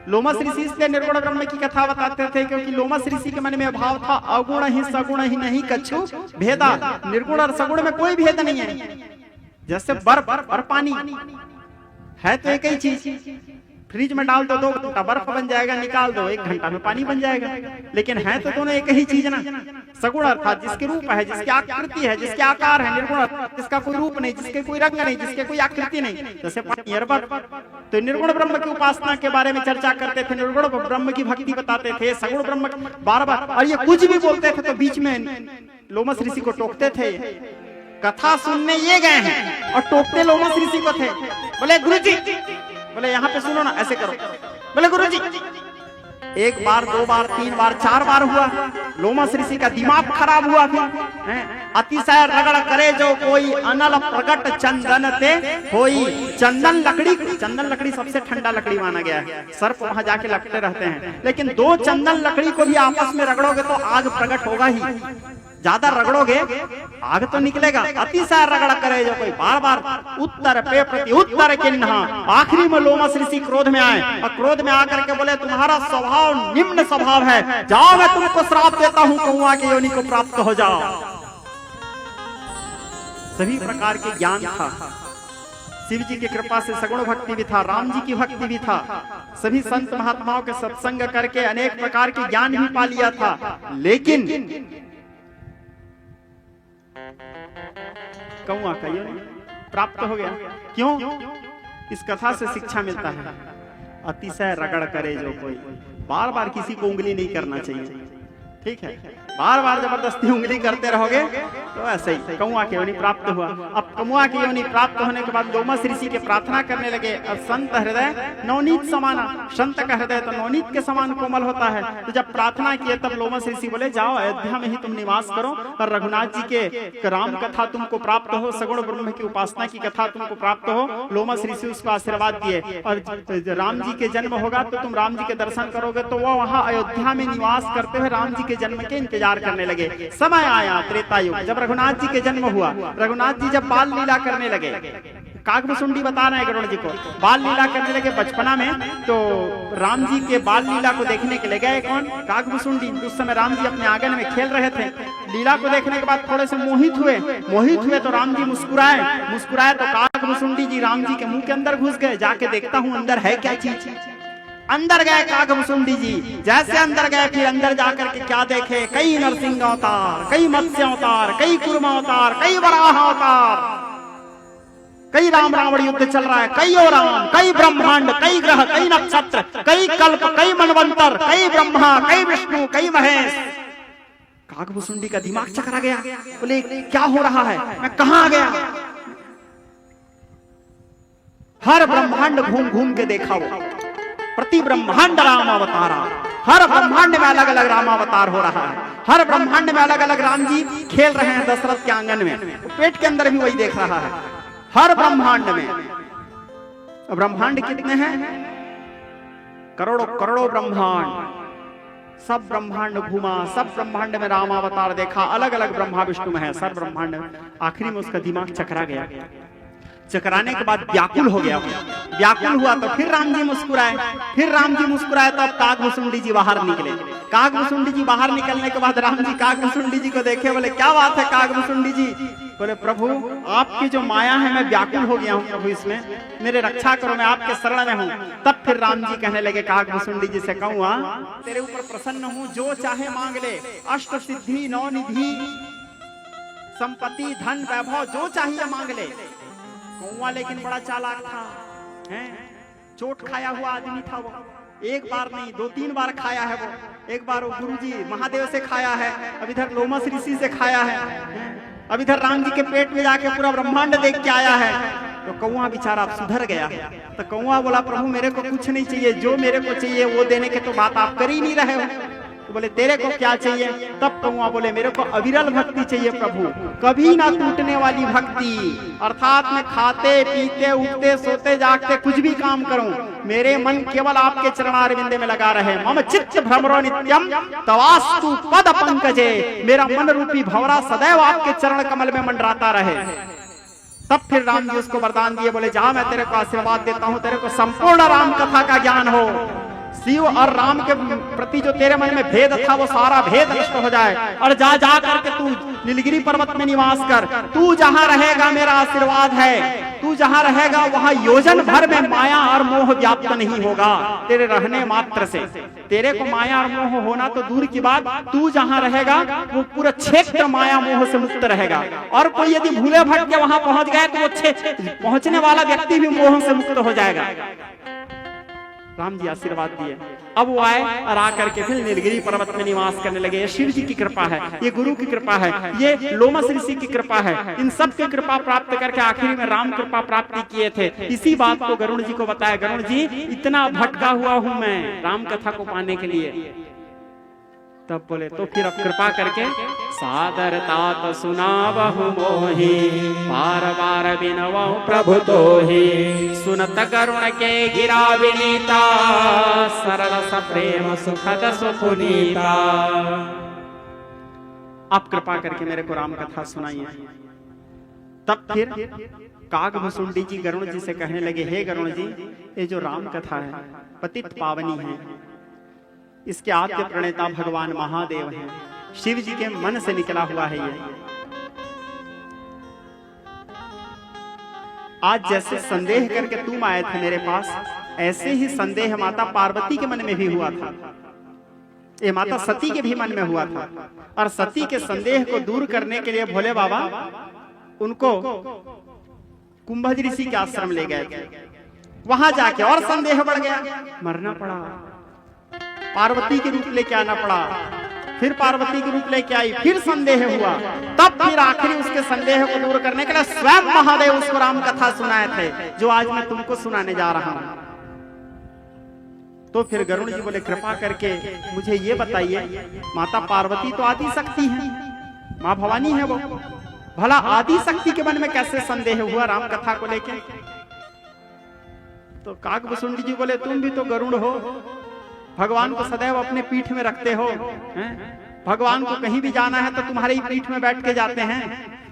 लोमस ऋषि इसलिए निर्गुण ब्रह्म की कथा बताते थे क्योंकि लोमस ऋषि के मन में अभाव था, अगुण ही सगुण ही नहीं कछु भेदा। निर्गुण और सगुण में कोई भेद नहीं है। जैसे बर्फ और पानी है तो एक ही चीज, फ्रिज में डाल दो 2 घंटा बर्फ बन जाएगा, निकाल दो 1 घंटा में पानी बन जाएगा, लेकिन है तो दोनों एक ही चीज ना। सगुण अर्थात जिसके रूप है, जिसकी आकृति है, जिसके आकार है। निर्गुण जिसका कोई रूप नहीं, जिसके कोई रंग नहीं, जिसके कोई आकृति नहीं, जैसे पानी और बर्फ। तो निर्गुण ब्रह्म की उपासना के बारे में चर्चा करते थे, निर्गुण ब्रह्म की भक्ति बताते थे, सगुण ब्रह्म बार बार, और ये कुछ भी बोलते थे तो बीच में लोमस ऋषि को टोकते थे। कथा सुनने ये गए हैं और टोकते लोमस ऋषि को थे। बोले गुरुजी, बोले यहाँ पे सुनो ना, ऐसे करो। बोले गुरुजी, 1 बार 2 बार 3 बार 4 बार हुआ, लोमस ऋषि का दिमाग खराब हुआ। फिर अतिशय रगड़ करे जो कोई, अनल प्रगट चंदन ते होई। चंदन लकड़ी सबसे ठंडा लकड़ी माना गया है। सर्प वहां जाके लगते रहते हैं, लेकिन 2 चंदन लकड़ी को भी आपस में रगड़ोगे तो आग प्रकट होगा ही। ज्यादा रगड़ोगे आग तो निकलेगा। अतिशय रगड़ करे जो कोई, बार बार उत्तर पे प्रति उत्तर किन्हा। आखिरी में लोमस ऋषि क्रोध में आए और क्रोध में आकर के बोले तुम्हारा स्वभाव निम्न स्वभाव है, जाओ मैं तुमको श्राप देता हूं, कौआ की योनि को प्राप्त हो जाओ। सभी प्रकार के ज्ञान था, शिव जी की कृपा से सगुण भक्ति भी था, राम जी की भक्ति भी था, सभी संत महात्माओं के सत्संग करके अनेक प्रकार के ज्ञान भी पा लिया था। लेकिन कौआ का योनि प्राप्त हो गया। क्यों? इस कथा से शिक्षा मिलता है, अतिशय रगड़ करे जो कोई। बार बार किसी को उंगली नहीं करना चाहिए, ठीक है। बार बार जबरदस्ती उंगली करते रहोगे तो ऐसे ही कौआ की योनि प्राप्त हुआ। अब कौआ की योनि प्राप्त होने के बाद लोमस ऋषि के प्रार्थना करने लगे। अब संत हृदय नवनीत समाना, संत का हृदय तो नवनीत के समान कोमल होता है। तो जब प्रार्थना किए तब लोमस ऋषि बोले जाओ अयोध्या में ही तुम निवास करो और रघुनाथ जी के राम कथा तुमको प्राप्त हो, सगुण ब्रह्म की उपासना की कथा तुमको प्राप्त हो। लोमस ऋषि उसको आशीर्वाद दिए और राम जी के जन्म होगा तो तुम राम जी के दर्शन करोगे। तो वो वहां अयोध्या में निवास करते हुए राम जी के जन्म के इंतजार करने लगे। समय आया त्रेता युग, जब रघुनाथ जी के जन्म हुआ। रघुनाथ जी जब बाल लीला करने लगे, काकभूषुंडी बता रहे हैं गरुड़ जी को, बाल लीला करने लगे बचपना में। तो राम जी के बाल लीला को देखने के लिए गए कौन? काकभूषुंडी। उस समय राम जी अपने आंगन में खेल रहे थे। लीला को देखने के बाद थोड़े से मोहित हुए तो राम जी मुस्कुराए तो काकभूषुंडी जी राम जी के मुंह के अंदर घुस गए। जाके देखता हूँ अंदर है क्या चीज। अंदर गए काकभूषुंडी जी, जैसे अंदर गए फिर अंदर जाकर के क्या देखे, कई नरसिंह अवतार, कई मत्स्य अवतार, कई कुर्म अवतार, कई वराह अवतार, कई राम रावण युद्ध चल रहा है, कई राम, कई ब्रह्मांड, कई ग्रह, कई नक्षत्र, कई कल्प, कई मनवंतर, कई ब्रह्मा, कई विष्णु, कई महेश। काकभूषुंडी का दिमाग चकरा गया। बोले क्या हो रहा है, मैं कहां आ गया? हर ब्रह्मांड घूम घूम के देखा वो, प्रति ब्रह्मांड राम अवतारा। हर ब्रह्मांड में अलग अलग राम अवतार हो रहा है। हर ब्रह्मांड में अलग अलग राम जी खेल रहे हैं दशरथ के आंगन में। पेट के अंदर भी वही देख रहा है। हर ब्रह्मांड में, ब्रह्मांड कितने हैं? करोड़ों करोड़ों ब्रह्मांड। सब ब्रह्मांड घूमा, सब ब्रह्मांड में राम अवतार देखा, अलग अलग ब्रह्मा विष्णु में है सब ब्रह्मांड में। आखिरी में उसका दिमाग चकरा गया। चकराने के बाद व्याकुल हो गया। व्याकुल हुआ तो फिर राम जी मुस्कुराए, फिर राम जी मुस्कुराए तो अब कागभुसुंडी जी बाहर निकले। कागभुसुंडी जी बाहर निकलने के बाद राम जी कागभुसुंडी जी को देखे, बोले क्या बात है कागभुसुंडी जी? बोले प्रभु आपकी जो माया है मैं व्याकुल हो गया हूँ प्रभु, इसमें मेरे रक्षा करो, मैं आपके शरण में हूँ। तब फिर राम जी कहने लगे कागभुसुंडी जी से, कहूँ तेरे ऊपर प्रसन्न हूँ, जो चाहे मांग ले, अष्ट सिद्धि नौ निधि संपत्ति धन वैभव जो चाहिए मांग ले। कौआ लेकिन बड़ा चालाक था, हैं? चोट खाया हुआ आदमी था वो, एक बार नहीं 2-3 बार खाया है वो। एक बार वो गुरुजी महादेव से खाया है, अब इधर लोमस ऋषि से खाया है, अब इधर राम जी के पेट में जाके पूरा ब्रह्मांड देख के आया है। तो कौआ बेचारा अब सुधर गया। तो कौआ बोला प्रभु मेरे को कुछ नहीं चाहिए, जो मेरे को चाहिए वो देने के तो बात आप कर ही नहीं रहे हो। तो बोले तेरे को क्या चाहिए? तब कौआ बोले मेरे को अविरल भक्ति चाहिए प्रभु, कभी ना टूटने वाली भक्ति, अर्थात मैं खाते पीते उठते सोते जागते कुछ भी काम करूं, मेरे मन केवल आपके चरणारविंद में लगा रहे। मम चित्त भ्रमरो नित्यम तवास्तु पद पंकजे, मेरा मन रूपी भंवरा सदैव आपके चरण कमल में मंडराता रहे। तब फिर राम जी उसको वरदान दिए, बोले जा मैं तेरे को आशीर्वाद देता हूँ, तेरे को संपूर्ण राम कथा का ज्ञान हो, शिव और राम के प्रति जो तेरे मन में भेद था वो सारा भेद नष्ट हो जाए, और जा जा करके तू नीलगिरी पर्वत में निवास कर। तू जहाँ रहेगा मेरा आशीर्वाद है, तू जहाँ रहेगा वहाँ योजन भर में माया और मोह व्याप्त नहीं होगा तेरे रहने मात्र से। तेरे को माया और मोह होना तो दूर की बात, तू जहाँ रहेगा वो पूरा क्षेत्र माया मोह से मुक्त रहेगा। और कोई यदि भूले भटके वहां पहुंच गए तो वो पहुंचने वाला व्यक्ति भी मोह से मुक्त हो जाएगा। राम जी आशीर्वाद दिए। अब वो आए और आकर के फिर नीलगिरी पर्वत में निवास करने लगे। ये शिव जी की कृपा है, ये गुरु की कृपा है, ये लोमस ऋषि की कृपा है। इन सब की कृपा प्राप्त करके आखिरी में राम कृपा प्राप्ति किए थे। इसी बात को गरुड़ जी को बताया, गरुड़ जी इतना भटका हुआ हूं मैं राम कथा को पाने के लिए। तब बोले तो फिर अब कृपा करके सादर तात सुनावहु मोहि, बार बार बिनवहु प्रभु तोहि, सुनत करुण के गिरा विनीता, सरल सप्रेम सुखद सुपुनीता। आप कृपा करके मेरे को राम कथा सुनाइए। तब फिर कागभुसुंडी जी गरुड़ जी से कहने लगे, हे गरुड़ जी ये जो राम कथा है पतित पावनी है, इसके आद्य प्रणेता भगवान महादेव हैं, शिव जी के मन से निकला हुआ है ये। आज जैसे संदेह करके तुम आए थे मेरे पास, ऐसे ही संदेह माता पार्वती के मन में भी हुआ था, ये माता सती के भी मन में हुआ था। और सती के संदेह को दूर करने के लिए भोले बाबा उनको कुंभज ऋषि के आश्रम ले गए थे। वहां जाके और संदेह बढ़ गया, मरना पड़ा, पार्वती के रूप लेके आना पड़ा, फिर पार्वती के रूप लेके आई, फिर संदेह हुआ। तब फिर आखिरी उसके संदेह को दूर करने के लिए स्वयं महादेव उसको राम कथा सुनाए थे, जो आज मैं तुमको सुनाने जा रहा हूं। तो फिर गरुड़ जी बोले कृपा करके मुझे ये बताइए, माता पार्वती तो आदि शक्ति है, माँ भवानी है वो, भला आदि शक्ति के मन में कैसे संदेह हुआ राम कथा को लेके? तो कागभुसुंडी जी बोले तुम भी तो गरुड़ हो, भगवान को सदैव अपने पीठ में रखते हो, भगवान को कहीं भी जाना है तो तुम्हारे ही पीठ में बैठ के जाते हैं,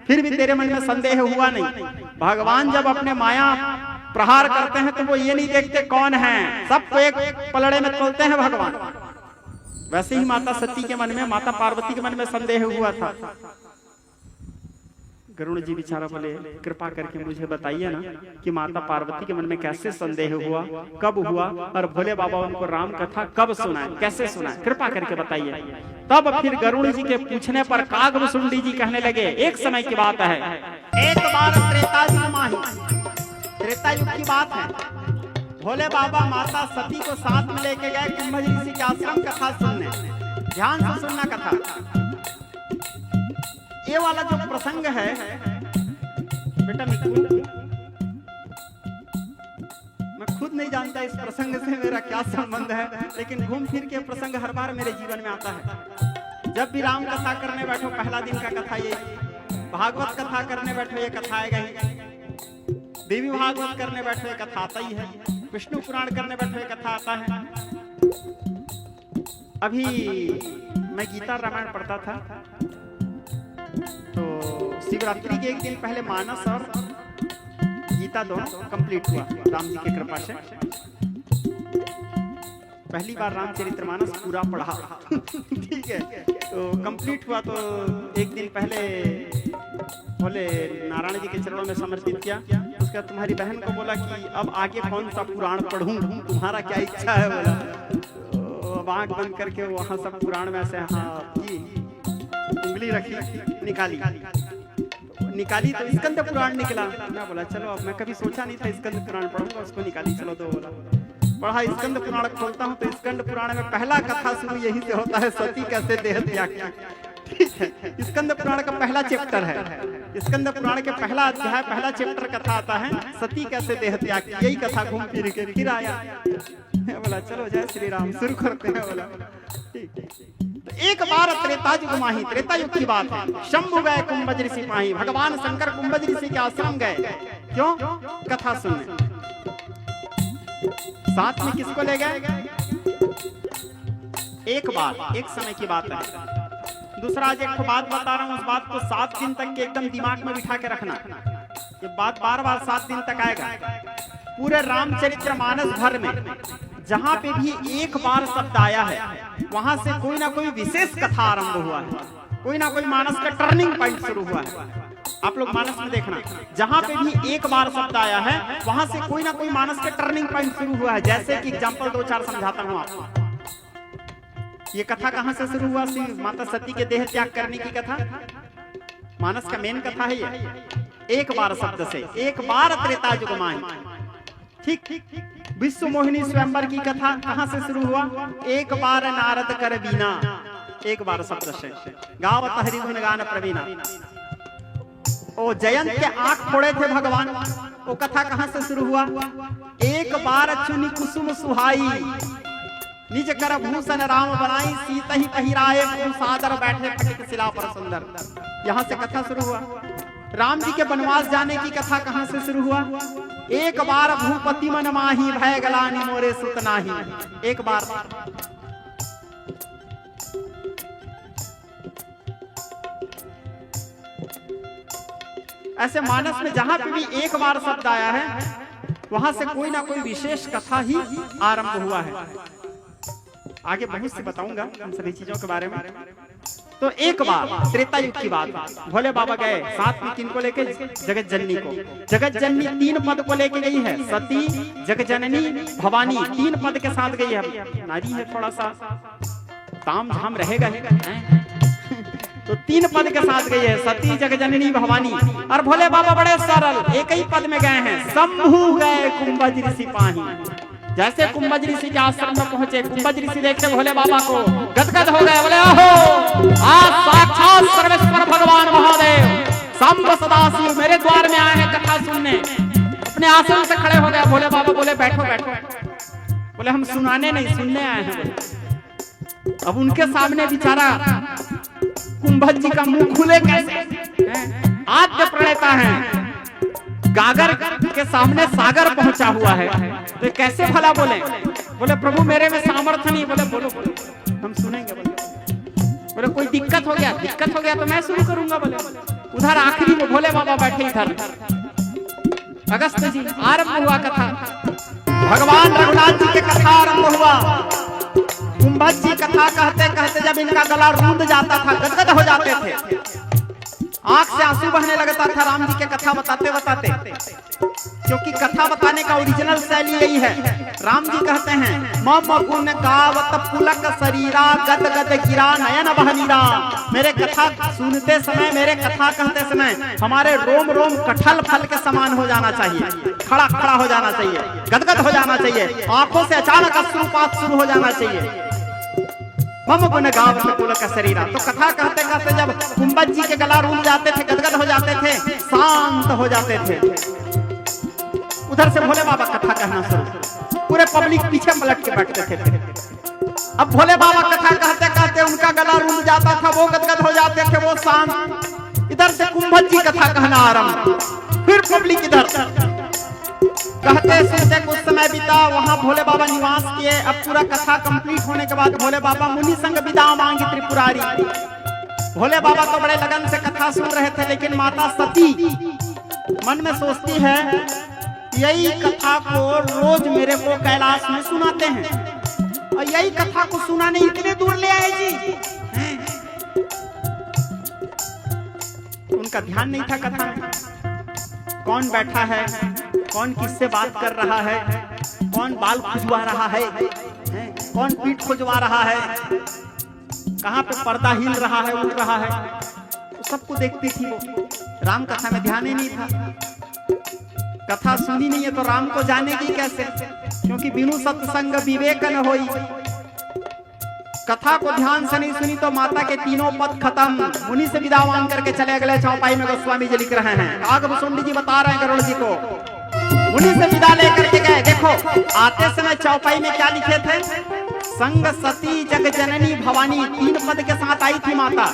फिर भी तेरे मन में संदेह हुआ नहीं। भगवान जब अपने माया प्रहार करते हैं तो वो ये नहीं देखते कौन है, सबको एक पलड़े में तोलते हैं भगवान। वैसे ही माता सती के मन में, माता पार्वती के मन में संदेह हुआ था। गरुड़ जी बेचारा बोले कृपा करके मुझे बताइए ना कि माता पार्वती के मन में कैसे संदेह हुआ, कब हुआ, और भोले बाबा उनको राम कथा कब सुनाए, कैसे सुनाए, कृपा करके बताइए। तब फिर गरुड़ जी के पूछने पर कागभुसुंडी जी कहने लगे, एक समय की बात है, एक बार त्रेता युग माही, त्रेता युग की बात है, भोले बाबा माता सती को साथ में लेके गए कुंभज ऋषि के आश्रम कथा सुनने। ध्यान से सुनना कथा। ये वाला जो प्रसंग है बेटा, मैं खुद नहीं जानता इस प्रसंग से मेरा क्या संबंध है, लेकिन घूम फिर के प्रसंग हर बार मेरे जीवन में आता है। जब भी राम कथा करने बैठो पहला दिन का कथा ये, भागवत कथा करने बैठो ये कथा आएगा ही, देवी भागवत करने बैठो ये कथा आता ही है, विष्णु पुराण करने बैठो ये कथा आता है। अभी मैं गीता रामायण पढ़ता था तो शिवरात्रि के एक दिन पहले मानस और गीता दोनों कंप्लीट हुआ राम जी की कृपा से। पहली बार रामचरितमानस पूरा पढ़ा ठीक है, तो कंप्लीट हुआ। तो एक दिन पहले बोले नारायण जी के चरणों में समर्पित किया। उसका तुम्हारी बहन को बोला कि अब आगे कौन सा पुराण पढ़ूं, तुम्हारा क्या इच्छा है बोला। तो आँख बंद करके वहाँ सब पुराण में से हाँ की उंगली रखी, निकाली तो स्कंद पुराण निकला। मैं बोला चलो, अब मैं कभी सोचा नहीं था स्कंद पुराण पढ़ूंगा, उसको निकाली। चलो तो बोला पढ़ा, स्कंद पुराण खोलता हूँ तो स्कंद पुराण में पहला कथा शुरू यही से होता है, सती कैसे देह त्याग की। ठीक है, स्कंद पुराण का पहला चैप्टर है। स्कंद पुराण के पहला अध्याय पहला चैप्टर कथा आता है, सती कैसे देह त्याग की। यही कथा घूम फिर के फिर आया। बोला चलो जय श्री राम शुरू करते हैं। बोला तो एक बार त्रेता युग माही, त्रेता युग की बात है। शंभु गए कुंभज ऋषि पाही, भगवान शंकर कुंभज ऋषि के आश्रम गए। क्यों? कथा सुनने। साथ में किसको ले गए? एक बार, एक समय की बात है। दूसरा आज एक बात बता रहा हूं, उस बात को 7 दिन तक के एकदम दिमाग में बिठा के रखना। ये बात बार बार 7 दिन तक आएगा। पूरे रामचरितमानस भर में जहां पे भी एक बार शब्द आया है, वहां से कोई ना कोई विशेष कथा आरंभ हुआ है, कोई ना कोई मानस का टर्निंग पॉइंट शुरू हुआ है। आप लोग मानस में देखना, जहां पे भी एक बार शब्द आया है, वहां से कोई ना कोई मानस का टर्निंग पॉइंट शुरू हुआ है। जैसे कि एग्जांपल 2-4 समझाता हूं आपको। ये कथा कहां से शुरू हुआ? माता सती के देह त्याग करने की कथा। मानस का मेन कथा है ये। एक बार शब्द से, एक बार त्रेता युग माही। ठीक, विश्व मोहिनी स्वयंवर की कथा कहां से शुरू हुआ? एक बार नारद कर बीना। एक बार शब्द से। गावत हरि गुण गान प्रवीणा। ओ जयंत के आंख फोड़े थे भगवान, वो कथा कहां से शुरू हुआ? एक बार चुनी कुसुम सुहाई, निज कर भूषण राम बनाई, सीता ही पहिराए सादर बैठे फटिक शिला पर सुंदर। यहाँ से कथा शुरू हुआ। राम जी के वनवास जाने की कथा कहां से शुरू हुआ? एक बार भूपति मन माही, भय गलानी मोरे सुत नाही। एक बार। ऐसे मानस में जहां पे भी एक बार शब्द आया है, वहां से कोई ना कोई विशेष कथा ही आरंभ हुआ है। आगे बहुत से बताऊंगा इन सभी चीजों के बारे में। तो एक बार त्रेता युग की बात, भोले बाबा गए साथ में किनको लेके? जगत जननी को। जगत जननी 3 पद को लेके गई है। सती, जगत जननी, भवानी 3 पद के साथ गई है। नारी है, थोड़ा सा ताम झाम रहेगा तो 3 पद के साथ गई है, सती, जगत जननी, भवानी। और भोले बाबा बड़े सरल, एक ही पद में गए हैं। शंभु गए कुंभज ऋषि पाही। जैसे कुंभज ऋषि के आश्रम में पहुंचे, कुंभज ऋषि देखते भोले बाबा को गदगद हो गए। बोले ओहो, आज साक्षात सर्वेश्वर भगवान महादेव शंभ सदाशिव मेरे द्वार में आए हैं कथा सुनने। अपने आसन से खड़े हो गए। भोले बाबा बोले बैठो बैठो। बोले हम सुनाने नहीं, सुनने आए हैं। अब उनके सामने बेचारा कुंभज जी का मुंह खुले कैसे? आद्य प्रणेता है, गागर के सामने सागर पहुंचा हुआ है, तो कैसे भला बोले? बोले प्रभु मेरे में सामर्थ्य नहीं। बोले बोलो बोलो, हम सुनेंगे। बोले कोई दिक्कत हो गया तो मैं शुरू करूंगा। बोले उधर आखिरी में भोले बाबा बैठे इधर। अगस्त जी आरंभ हुआ कथा। भगवान रघुनाथ जी के कथा आरंभ हुआ। कुंभज जी कथा कहते कहते जब इनका गला रूंध जाता था, गदगद हो जाते थे, आंख से आंसू बहने लगता था राम जी के कथा बताते बताते। क्योंकि कथा बताने का ओरिजिनल शैली यही है। राम जी कहते हैं मम गुण गावत पुलक शरीरा, गद गद गिरा नयन बहनीरा। मेरे कथा सुनते समय, मेरे कथा कहते समय हमारे रोम रोम कटहल फल के समान हो जाना चाहिए, खड़ा खड़ा हो जाना चाहिए, गदगद हो जाना चाहिए, आंखों से अचानक अश्रुपात शुरू हो जाना चाहिए। मम गुण गावत पुलक शरीरा। तो कथा कहते कहते जब कुंभज जी के गला रूंध जाते थे, गदगद हो जाते थे, शांत हो जाते थे, उधर से भोले बाबा कथा कहना शुरू। पूरे पब्लिक पीछे पलट के बैठते थे। अब भोले बाबा कथा कहते कहते उनका गला रूंध जाता था, वो गदगद हो जाते थे, वो शांत। इधर से कुंभज जी कथा कहना आरंभ, फिर पब्लिक इधर कहते सुनते कुछ समय बीता। वहां भोले बाबा निवास किए। अब पूरा कथा कंप्लीट होने के बाद भोले बाबा मुनि संग विदा मांगी त्रिपुरारी। भोले बाबा तो बड़े लगन से कथा सुन रहे थे, लेकिन माता सती मन में सोचती है यही कथा को रोज मेरे को कैलाश में सुनाते हैं, और यही कथा को सुनाने इतने दूर ले आए जी। उनका ध्यान नहीं था कथा में, कौन बैठा है, कौन किससे बात कर रहा है, कौन बाल खुजवा रहा है, कौन पीठ खुजवा रहा है, कहाँ पे पर्दा हिल रहा है, उड़ रहा है, तो सबको देखती थी वो। राम कथा में ध्यान ही नहीं था। कथा सुनी नहीं है तो राम को जानेगी कैसे, क्योंकि बिनु सत्संग विवेक न होई। कथा को ध्यान से नहीं सुनी तो माता के तीनों पद खत्म। मुनि से विदा मांग करके चले अगले चौपाई में गोस्वामी जी लिख रहे हैं, कागभूषुंडी जी बता रहे हैं गरुड़ जी को, मुनि से विदा लेकर के गए। देखो आते समय चौपाई में क्या लिखे थे, संग सती जग जननी भवानी, 3 पद के साथ आई थी माता,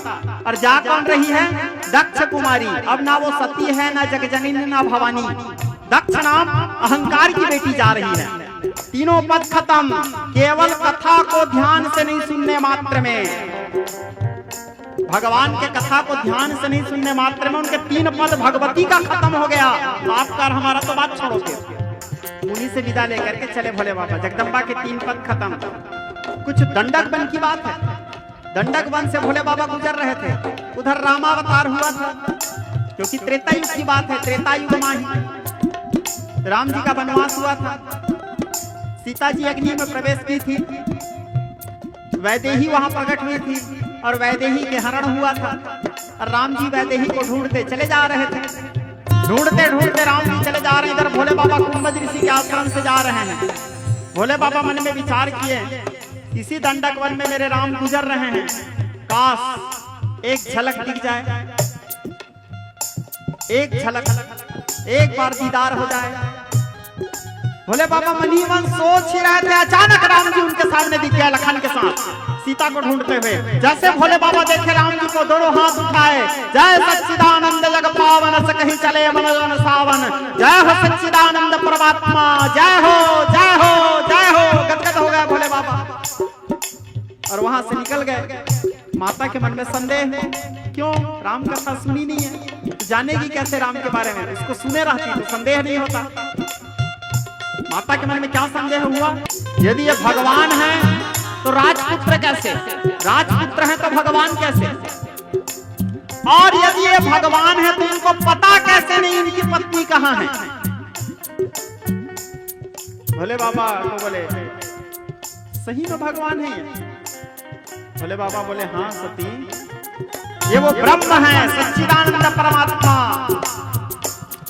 और जा कौन रही है, दक्ष कुमारी। अब ना वो सती है, ना जग जननी, ना भवानी, दक्ष नाम अहंकार की बेटी जा रही है। तीनों पद खत्म, केवल कथा को ध्यान से नहीं सुनने मात्र में, भगवान के कथा को ध्यान से नहीं सुनने मात्र में उनके 3 पद भगवती का खत्म हो गया। आपका हमारा तो बात छोड़ोगे। मुनि से विदा लेकर के चले भोले बाबा, जगदम्बा के 3 पद खत्म। कुछ दंडक वन की बात है, दंडक वन से भोले बाबा गुजर रहे थे, उधर रामावतार हुआ था, क्योंकि त्रेता युग की बात है। त्रेता युग में ही राम जी का वनवास हुआ था, सीता जी अग्नि में प्रवेश की थी, वैदेही वहां प्रकट हुई थी, और वैदेही के हरण हुआ था, और राम जी वैदेही को ढूंढते चले जा रहे थे। ढूंढते ढूंढते राम जी चले जा रहे हैं, इधर भोले बाबा कुंभज ऋषि के आश्रम से जा रहे हैं। भोले बाबा मन में विचार किए, इसी दंडक वन में मेरे राम गुजर रहे हैं, काश एक झलक दिख जाए, एक झलक, एक बार दीदार हो जाए। भोले बाबा मनी मन सोच ही रहे थे, अचानक राम जी उनके सामने दिख गया लखन के साथ, सीता को ढूंढते हुए। जैसे भोले बाबा देखे राम जी को, दोनों हाथ उठाए, जय सच्चिदानंद जग पावन, सकहि चले मन जन सावन, जय हो सच्चिदानंद परमात्मा, जय हो जय हो जय हो। गदगद हो गया भोले बाबा और वहां से निकल गए। माता के मन में संदेह, क्यों राम कथा सुनी नहीं है, जानेगी कैसे राम के बारे में, इसको सुने रहती तो संदेह नहीं होता। माता के मन में क्या संदेह हुआ, यदि ये भगवान है तो राजपुत्र कैसे, राजपुत्र है तो भगवान कैसे, और यदि ये भगवान है तो इनको पता कैसे नहीं इनकी पत्नी कहाँ है। भोले बाबा तो बोले सही में भगवान है ये। भोले बाबा बोले हाँ सती, ये वो ब्रह्म है, सच्चिदानंद परमात्मा,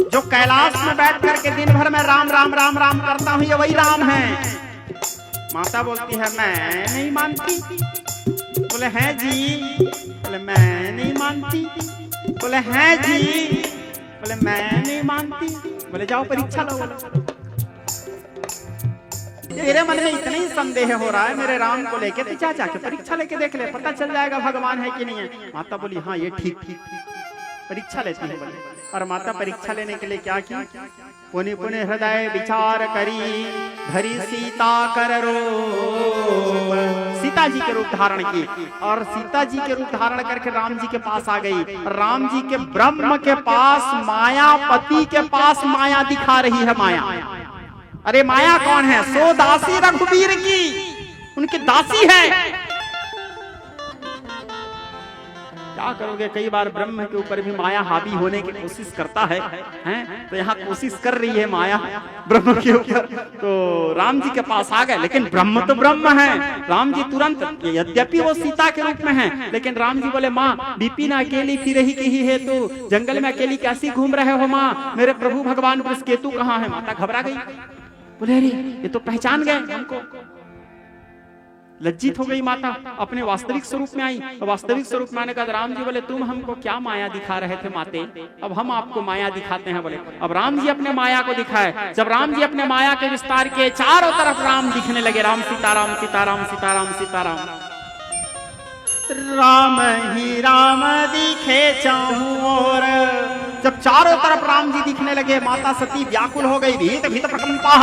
जो कैलाश में बैठ करके दिन भर में राम राम राम राम करता हूं, ये वही राम है। माता बोलती है मैं नहीं मानती। बोले हैं जी, बोले मैं नहीं मानती। बोले हैं जी, बोले मैं नहीं मानती। बोले जाओ परीक्षा लो। तेरे मन में इतना ही संदेह हो रहा है मेरे राम को लेके, तो जाके परीक्षा लेके देख ले, पता चल जाएगा भगवान है कि नहीं है। माता बोली हाँ ये ठीक ठीक, परीक्षा लेती है। और माता परीक्षा लेने के लिए क्या की, पुनि पुनि हृदय विचार करी, धरी सीता कर रूप, सीता जी के रूप धारण की, और सीता जी के रूप धारण करके राम जी के पास आ गई। राम जी के ब्रह्म के पास मायापति के पास माया दिखा रही है। माया, अरे माया कौन है, सो दासी रघुवीर की, उनकी दासी है। क्या करोगे, कई बार ब्रह्म के ऊपर भी माया हावी होने की कोशिश करता है, हैं? तो यहाँ कोशिश कर रही है माया ब्रह्म के ऊपर। तो राम जी के पास आ गए, लेकिन ब्रह्म तो ब्रह्म है। राम जी तुरंत, यद्यपि वो सीता के रूप में है, लेकिन राम जी बोले माँ विपिन अकेली फिर ही कही है, तो जंगल में अकेली कैसी घूम रहे हो माँ, मेरे प्रभु भगवान केतु कहाँ है। माता घबरा गई, बोले अरे ये तो पहचान गए हमको। लज्जित हो गई माता, अपने वास्तविक स्वरूप में आई। वास्तविक स्वरूप में आने का राम जी बोले तुम हमको क्या माया दिखा रहे थे माते, अब हम आपको माया दिखाते हैं। बोले अब राम जी अपने माया को दिखाए। जब राम जी अपने माया के विस्तार किए, चारों तरफ राम दिखने लगे, राम सीताराम सीताराम सीताराम सीताराम। राम ही राम दिखे चाहूं और, जब चारों तरफ राम जी दिखने लगे, माता सती व्याकुल हो गई, भीत भीत प्रकंपा,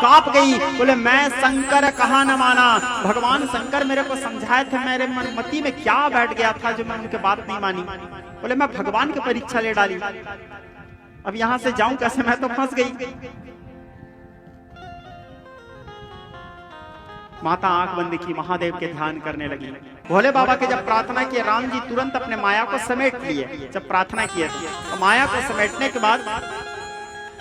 कांप गई। बोले मैं शंकर कहाँ न माना, भगवान शंकर मेरे को समझाए थे, मेरे मति में क्या बैठ गया था जो मैं उनके बात नहीं मानी। बोले मैं भगवान की परीक्षा ले डाली, अब यहाँ से जाऊं कैसे, मैं तो फंस गई। माता आंख बंद की, महादेव के ध्यान करने लगी। भोले बाबा के जब प्रार्थना किए, राम जी तुरंत अपने माया को समेट लिए। जब प्रार्थना किए तो माया को समेटने के बाद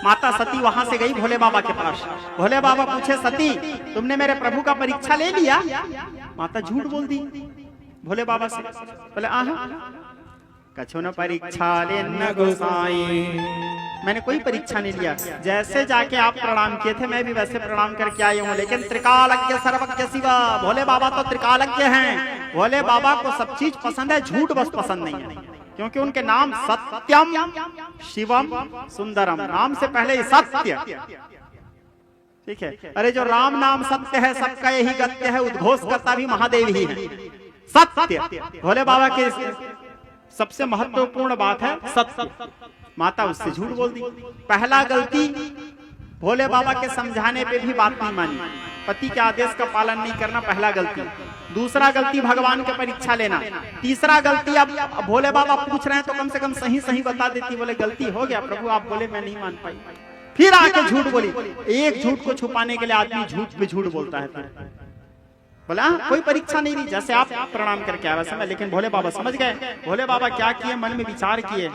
माता सती वहां से गई भोले बाबा के पास। भोले बाबा पूछे, सती तुमने मेरे प्रभु का परीक्षा ले लिया? माता झूठ बोल दी भोले बाबा से। बोले कछो न परीक्षा ले न गोसाई, मैंने कोई परीक्षा नहीं लिया। जैसे जाके आप प्रणाम किए थे मैं भी वैसे प्रणाम करके आई हूँ, लेकिन त्रिकालज्ञ सर्वज्ञ शिवा, भोले बाबा तो त्रिकालज्ञ हैं। भोले बाबा को सब चीज पसंद है, झूठ बस पसंद नहीं है, क्योंकि उनके नाम सत्यम शिवम सुंदरम, नाम से पहले ही सत्य। ठीक है, अरे जो राम नाम सत्य है, सबका यही गत्य है, उद्घोष करता भी महादेव ही है। सत्य भोले बाबा के सबसे महत्वपूर्ण बात है सत्य। माता उससे झूठ बोल दी। पहला गलती, भोले बाबा के समझाने पे भी बात नहीं मानी, पति के आदेश का पालन नहीं करना पहला गलती। दूसरा गलती, भगवान की परीक्षा लेना। तीसरा गलती, अब भोले बाबा पूछ रहे हैं तो कम से कम सही सही बता देती। बोले गलती हो गया प्रभु, आप बोले मैं नहीं मान पाई। फिर आके झूठ बोली। एक झूठ को छुपाने के लिए आदमी झूठ पे झूठ बोलता है। बोला कोई परीक्षा नहीं ली, जैसे आप प्रणाम करके आया वैसे मैं। लेकिन भोले बाबा समझ गए। भोले बाबा क्या किए, मन में विचार किए।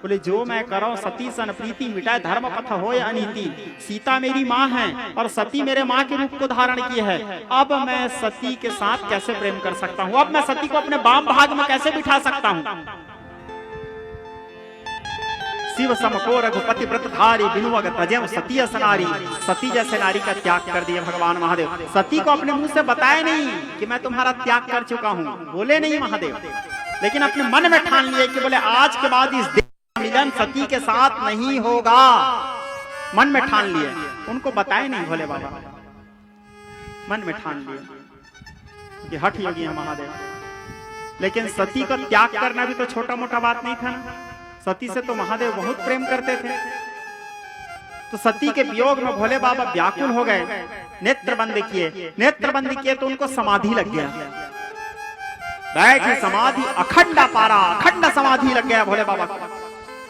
बोले जो मैं करो सती सन प्रीति मिटाए धर्म पथ हो या अनीति। सीता मेरी माँ है और सती मेरे माँ के रूप को धारण की है। अब मैं सती के साथ कैसे प्रेम कर सकता हूँ? अब मैं सती को अपने वाम भाग में कैसे बिठा सकता हूँ? शिव समको रघुपति व्रतधारी बिनुअग तजेम सती असनारी। सती जैसे नारी का त्याग कर दिया भगवान महादेव। सती को अपने मुंह से बताए नहीं कि मैं तुम्हारा त्याग कर चुका हूँ, बोले नहीं महादेव, लेकिन अपने मन में ठान लिए कि बोले आज के बाद इस देह का मिलन सती के साथ नहीं होगा। मन में ठान लिए, उनको बताए नहीं भोले बाबा, मन में ठान लिए कि हठ योगी है महादेव। लेकिन सती को त्याग करना भी तो छोटा मोटा बात नहीं था ना। सती से तो महादेव बहुत प्रेम करते थे। तो सती के वियोग में भोले बाबा व्याकुल हो गए, नेत्र बंद किए। नेत्र बंद किए तो उनको समाधि लग गया। बैठी समाधि, अखंड पारा, अखंड समाधि लग गया भोले बाबा को।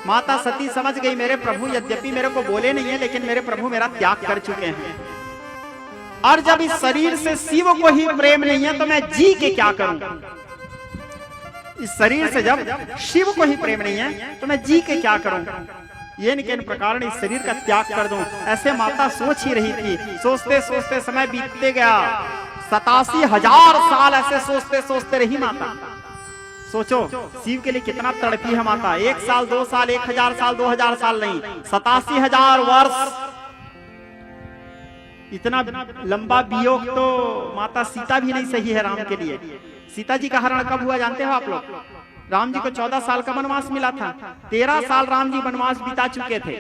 माता सती समझ गई मेरे प्रभु यद्यपि मेरे को बोले नहीं है, लेकिन मेरे प्रभु मेरा त्याग कर चुके हैं। और जब इस शरीर से शिव को ही प्रेम नहीं है तो मैं जी के क्या करूं? इस शरीर से जब शिव को ही प्रेम नहीं है तो मैं जी के क्या करूं? ये न किन प्रकार इस शरीर का त्याग कर दूं। ऐसे माता सोच ही रही थी। सोचते सोचते समय बीतते गया। 87,000 साल ऐसे सोचते सोचते रही माता। सोचो शिव के लिए कितना तड़पी है माता। 1 साल 2 साल 1000 साल 2000 साल नहीं, 87,000 वर्ष। इतना लंबा वियोग तो माता सीता भी नहीं सही है राम के लिए। सीता जी का हरण कब हुआ जानते हो आप लोग? राम जी को 14 साल का वनवास मिला था। 13 साल राम जी वनवास बिता चुके थे।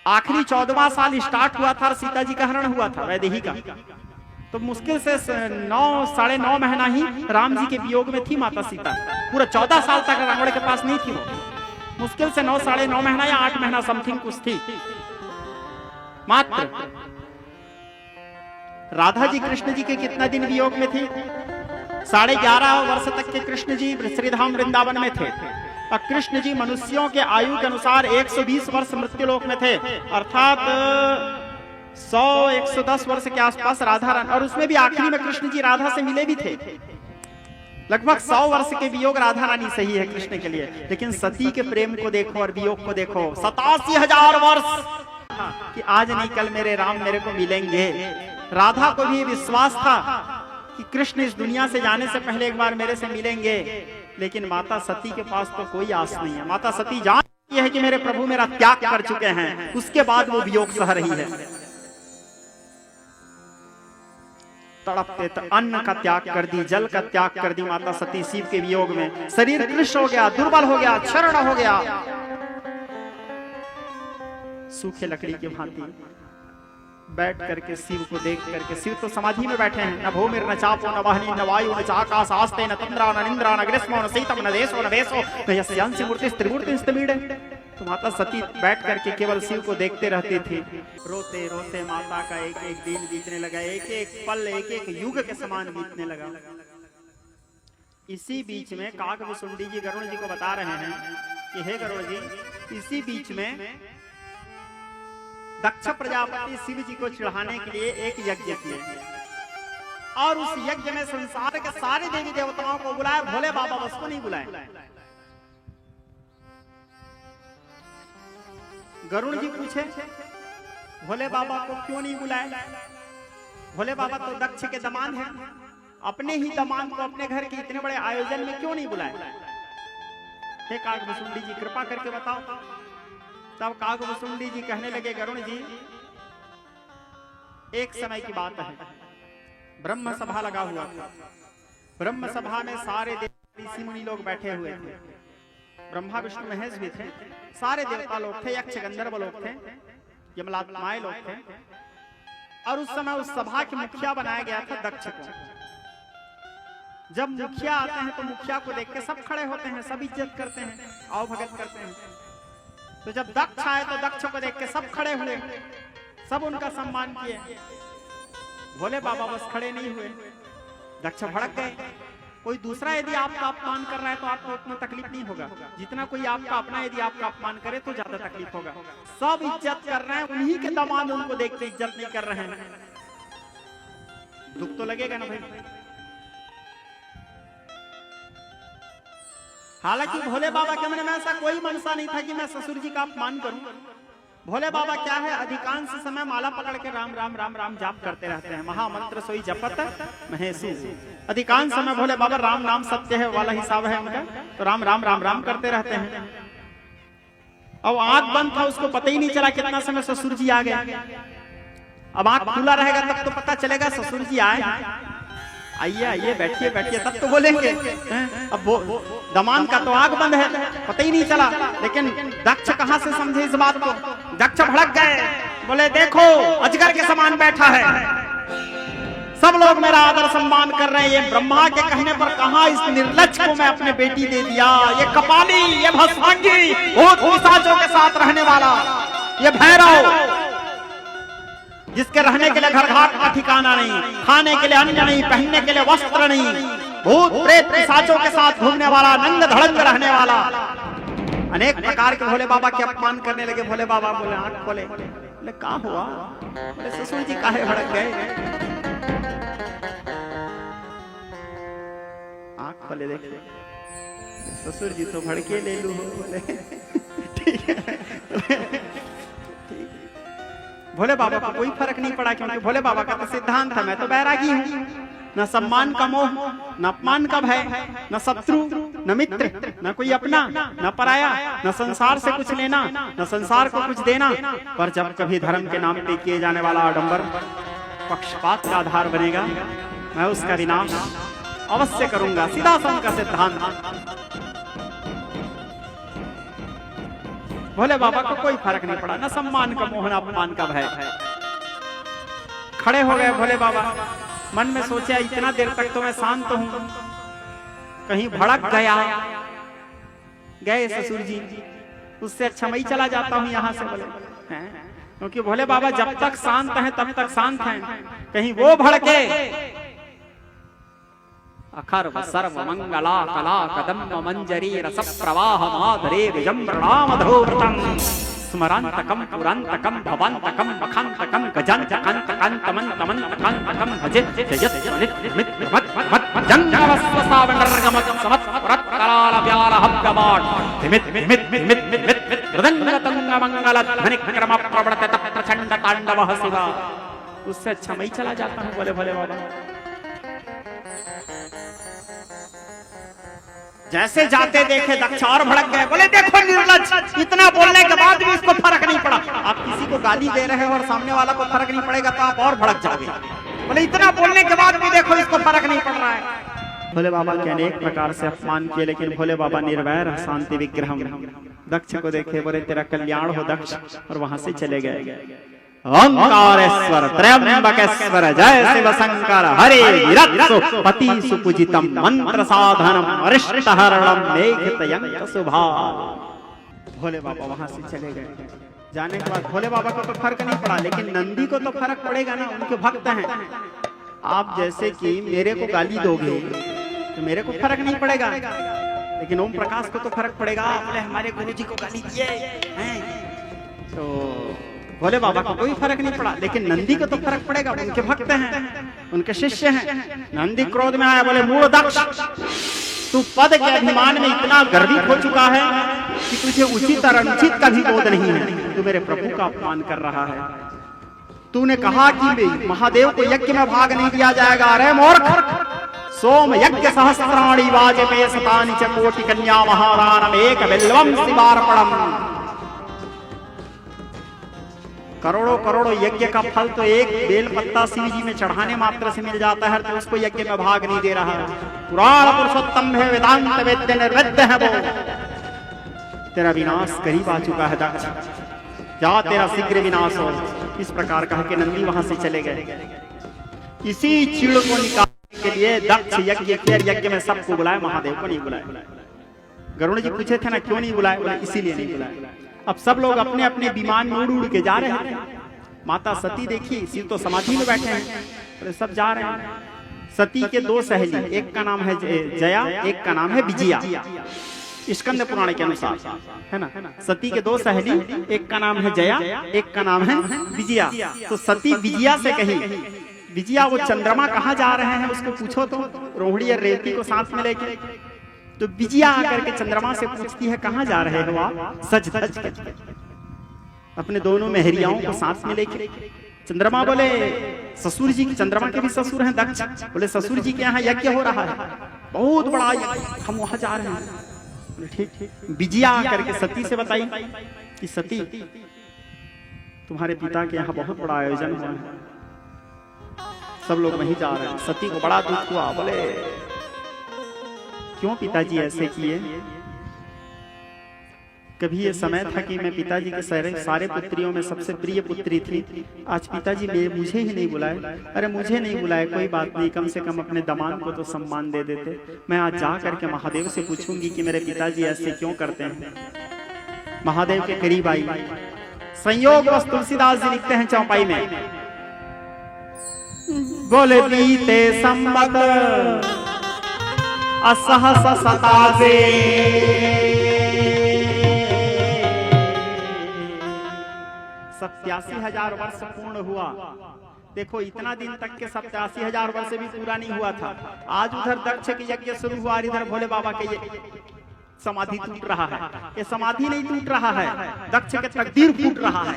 आखिरी 14वां साल स्टार्ट हुआ था और सीता जी का हरण हुआ था वैदेही का। तो मुश्किल से 9 साढ़े 9 महीना ही राम जी के वियोग में थी माता सीता। पूरा 14 साल तक रावण के पास नहीं थी वो। मुश्किल से 9 साढ़े 9 महीना या 8 महीना समथिंग कुछ थी मात्र। राधा जी कृष्ण जी के कितना दिन वियोग में थी? 11.5 वर्ष तक के कृष्ण जी श्रीधाम वृंदावन में थे। और कृष्ण जी मनुष्यों के आयु के अनुसार 120 वर्ष मृत्युलोक में थे, अर्थात 100-110 वर्ष के आसपास राधा रानी। और उसमें भी आखिरी में कृष्ण जी राधा से मिले भी थे। लगभग 100 वर्ष के वियोग राधा रानी सही है कृष्ण के लिए। लेकिन सती के प्रेम को देखो और वियोग को देखो। 87,000 वर्ष कि आज नहीं कल मेरे राम मेरे को मिलेंगे। राधा को भी विश्वास था कि कृष्ण इस दुनिया से जाने से पहले एक बार मेरे से मिलेंगे। लेकिन माता सती के पास तो कोई आस नहीं है। माता सती जानती है कि मेरे प्रभु मेरा त्याग कर चुके हैं, उसके बाद वो वियोग सह रही है। तड़पते तो अन्न का त्याग कर दी, जल का त्याग कर दी माता सती शिव के वियोग में। शरीर कृश हो गया, दुर्बल हो गया, क्षरण हो गया, सूखे लकड़ी के भांति बैठ करके शिव को देख करके। शिव तो समाधि में बैठे हैं। न भूमिर न चापो न वहनी न वायु न चाकाश आस्ते न तंद्रा न निंद्रा न ग्रीष्मो न शीतम न देशो न वेशो न यस्यांसि मूर्ति त्रिमूर्ति स्तमीड़े। तो माता सती बैठ करके केवल शिव को देखते रहती थी। रोते रोते माता का एक एक दिन बीतने लगा, एक एक पल एक एक युग के समान बीतने लगा। इसी बीच में काकभुसुंडी जी गरुड़ जी को बता रहे हैं कि हे गरुड़ जी, इसी बीच में दक्ष प्रजापति शिव जी को चढ़ाने के लिए एक यज्ञ किए। और उस यज्ञ में संसार के सारे देवी देवताओं को बुलाया, भोले बाबा बस को नहीं बुलाए। गरुड़ जी पूछे भोले बाबा को क्यों नहीं बुलाए? भोले बाबा तो दक्ष के दामाद हैं, अपने ही दामाद को अपने घर के इतने बड़े आयोजन में क्यों नहीं बुलाए? हे काकभुसुंडी जी कृपा करके बताओ। तब काकभुसुंडी जी कहने लगे, गरुड़ जी एक समय की बात है, ब्रह्म सभा लगा हुआ था। ब्रह्म सभा में सारे ऋषि मुनि लोग बैठे हुए थे, ब्रह्मा विष्णु महेश भी थे, सारे देवता लोग थे, यक्ष गंधर्व लोग थे, यमलात्माएं लोग थे। और उस समय उस सभा के मुखिया बनाया गया था दक्ष को। जब मुखिया आते हैं तो मुखिया को देख के सब खड़े होते हैं, सब इज्जत करते हैं, आओ भगत करते हैं। तो जब दक्ष आए तो दक्ष को देख के सब खड़े हुए, सब उनका सम्मान किए। भोले बाबा बस खड़े नहीं हुए, दक्ष भड़क गए। कोई दूसरा यदि आपका अपमान कर रहा है तो आपको उतना तकलीफ नहीं होगा जितना कोई आपका अपना यदि आपका अपमान करे तो ज्यादा तकलीफ होगा। सब इज्जत कर रहे हैं, उन्हीं के दामाद उनको देख के इज्जत नहीं कर रहे हैं, दुख तो लगेगा ना भाई। हालांकि भोले बाबा के मन में ऐसा कोई मनसा नहीं था कि मैं ससुर जी का अपमान करूं। भोले बाबा क्या है, अधिकांश समय माला पकड़ के राम राम राम राम जाप करते रहते हैं, महामंत्र सोई जपत महेशु। अधिकांश समय भोले बाबा राम नाम सत्य है वाला हिसाब है उनका, तो राम राम राम राम करते रहते हैं। अब आंख बंद था, उसको पता ही नहीं चला कितना समय ससुर जी आ गए। अब आंख खुला रहेगा तब तो पता चलेगा ससुर जी आए, आइए आइए बैठिए बैठिए तब तो बोलेंगे। अब वो दामाद का तो आंख बंद है, पता ही नहीं चला। लेकिन दक्ष कहां से समझे इस बात को? दक्ष भड़क गए, बोले देखो अजगर के समान बैठा है, सब लोग मेरा आदर सम्मान कर रहे हैं, ये ब्रह्मा के कहने पर कहां इस निर्लज्ज को मैं अपने बेटी दे दिया। ये कपाली, ये भस्मांगी, भूत पिशाचों के साथ रहने वाला, ये भैरव जिसके रहने के लिए घर घाट का ठिकाना नहीं, खाने के लिए अन्न नहीं, पहनने के लिए वस्त्र नहीं, भूत प्रेत पिशाचों के साथ घूमने वाला, नंग धड़ंग रहने वाला, अनेक प्रकार के भोले बाबा के अपमान करने लगे। भोले बाबा बोले आंख खोले, बोले क्या हुआ? बोले ससुर जी काहे भड़क गए? आंख खोले देखे ससुर जी तो भड़के ले लू। बोले ठीक है। भोले बाबा को कोई फर्क नहीं पड़ा, क्योंकि भोले बाबा का तो सिद्धांत है मैं तो बैरागी हूँ, न सम्मान का मोह, न अपमान का भय, न शत्रु, न मित्र, न कोई अपना, न पराया, न संसार से कुछ लेना, न संसार को कुछ देना। पर जब कभी धर्म के नाम पे किए जाने वाला आडंबर पक्षपात का आधार बनेगा, मैं उसका विनाश अवश्य करूंगा। सीधा सा उनका सिद्धांत। भोले बाबा को कोई फर्क नहीं पड़ा, न सम्मान का मोह, न अपमान का भय। खड़े हो गए भोले बाबा, मन में सोचा इतना देर तक तो मैं शांत हूं, कहीं भड़क गया गए ससुर जी, उससे अच्छा मैं ही चला जाता हूं यहां से। बोले क्योंकि भोले बाबा जब तक शांत हैं तब तक शांत हैं, कहीं वो भड़के। अखर सर्व मंगला कला कदम्ब मंजरी रस प्रवाह माधुरे विजम्रणामधोवृतं स्मरांतकम पुरांतकम भवांतकम मखांतकम गजांतकांतकांतमंतमंतकांतकम भजे जंगवस्वसावनर्गमत समत्पुरत्कलाल व्यालहव्यमाट धिमित धिमित धिमित धिमित मृदंगतंग मंगल ध्वनिक्रम प्रवर्तत प्रचंड तांडवः शिवा। उससे अच्छा मैं चला जाता हूँ। बोले भोले बाबा जैसे जाते देखे दक्ष और भड़क गए। बोले देखो निर्लज्ज, इतना बोलने के बाद भी इसको फर्क नहीं पड़ा। आप किसी को गाली दे रहे हो और सामने वाला को फर्क नहीं पड़ेगा तो आप और भड़क जाओगे। बोले इतना बोलने के बाद भी देखो इसको फर्क नहीं पड़ रहा है। भोले बाबा के अनेक प्रकार से अपमान किए, लेकिन भोले बाबा निर्वैर शांति विग्रहम। दक्ष को देखे, बोले तेरा कल्याण हो दक्ष, और वहां से चले गए। ओंकारेश्वर त्रयंबकेश्वर जय शिव शंकर हरे वीरत्सु पति सुपूजितम मंत्र साधनम अरिष्टहरणम मेघतयंक शुभा। भोले बाबा वहां से चले गए। जाने के बाद भोले बाबा को तो फर्क नहीं पड़ा, लेकिन नंदी को तो फर्क पड़ेगा ना, उनके भक्त हैं। आप जैसे कि मेरे को गाली दोगे तो मेरे को फर्क नहीं पड़ेगा, लेकिन ओम प्रकाश को तो फर्क पड़ेगा। आपने हमारे गुरु जी को गाली दिए हैं तो भोले बाबा को कोई फर्क नहीं पड़ा, लेकिन नंदी को तो फर्क पड़ेगा, उनके भक्त हैं, उनके शिष्य हैं। नंदी क्रोध में आया, बोले मूढ़ दक्ष, तू पद के अभिमान में इतना गर्वित हो चुका है कि तुझे उचित और अनुचित का भी बोध नहीं है। तू मेरे प्रभु का अपमान कर रहा है। तूने कहा कि महादेव को यज्ञ में भाग नहीं दिया जाएगा। अरे मूर्ख, सोम यज्ञ सहस्राणि वाजपेय शतानि च कोटि कन्या महादानम एक बिल्वम शिवार्पणम। करोड़ों करोड़ों यज्ञ का फल तो एक बेल पत्ता शिव जी में चढ़ाने मात्र से मिल जाता है, तो उसको यज्ञ में भाग नहीं दे रहा है। पुराण पुरुषोत्तम है, वेदांत वेद्य निर्वेद्य है वो। तेरा विनाश करीब आ चुका है दक्ष, जा तेरा शीघ्र विनाश हो। इस प्रकार कह के नंदी वहां से चले गए। इसी चीड़ को निकालने के लिए दक्ष यज्ञ में सबको बुलाया, महादेव को नहीं बुलाया। गरुड़ जी पूछे थे ना क्यों नहीं बुलाया, बोले इसीलिए नहीं बुलाया। अब सब लोग अपने अपने विमान में उड़ उड़ के जा रहे थे। माता सती देखी, शिव तो समाधि में बैठे हैं, तो सब जा रहे हैं। सती के दो सहेली, एक का नाम है जया, एक का नाम है विजया, स्कंद पुराण के अनुसार, है ना। सती के दो सहेली, एक का नाम है जया, एक का नाम है विजया। तो सती विजया से कही, विजया वो चंद्रमा कहाँ जा रहे हैं उसको पूछो तो, रोहिणी और रेवती को साथ में लेके। तो विजया आकर के चंद्रमा से पूछती है कहाँ जा रहे हो आप, सज धज के, अपने दोनों मेहरियाओं को साथ में लेके। चंद्रमा बोले ससुर जी, चंद्रमा के भी ससुर हैं दक्ष, बोले ससुर जी के यहाँ यज्ञ हो रहा है, बहुत बड़ा यज्ञ, हम वहां जा रहे हैं। ठीक। विजया आकर के सती से बताई कि सती तुम्हारे पिता के यहाँ बहुत बड़ा आयोजन हुआ है, सब लोग वहीं जा रहे हैं। सती को बड़ा दुख हुआ, बोले क्यों पिताजी ऐसे किए? कभी ये समय था कि मैं पिताजी के सारे पुत्रियों में सबसे प्रिय पुत्री थी, आज पिताजी मुझे ही नहीं बुलाए। अरे मुझे नहीं बुलाए कोई बात नहीं, कम से कम अपने दामाद को तो सम्मान दे देते। मैं आज जा करके महादेव से पूछूंगी कि मेरे पिताजी ऐसे क्यों करते हैं। महादेव के करीब आई, संयोग बस तुलसीदास जी लिखते हैं चौपाई में, बोले बीते संवत असहस सतासे 87,000 वर्ष पूर्ण हुआ। देखो इतना दिन तक के 87,000 वर्ष भी पूरा नहीं हुआ था। आज उधर दक्ष के यज्ञ शुरू हुआ, इधर भोले बाबा के समाधि टूट रहा है। ये समाधि नहीं टूट रहा है, दक्ष के तकदीर टूट रहा है।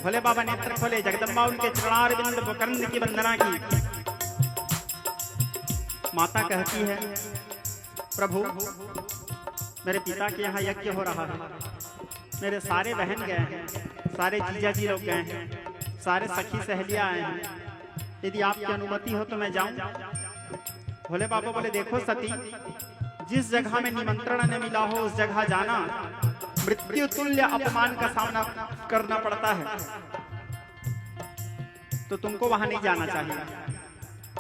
भोले बाबा नेत्र खोले, जगदम्बा उनके चरणारविंद मुकरंद की वंदना की। माता कहती है प्रभु मेरे पिता के यहाँ यज्ञ हो रहा है, मेरे सारे बहन गए हैं, सारे जीजा जी लोग गए हैं, सारे सखी सहेलियां आए हैं, यदि आपकी अनुमति हो तो मैं जाऊं। भोले बाबा बोले देखो सती, जिस जगह में निमंत्रण न मिला हो उस जगह जाना मृत्यु तुल्य अपमान का सामना करना पड़ता है, तो तुमको वहां नहीं जाना चाहिए।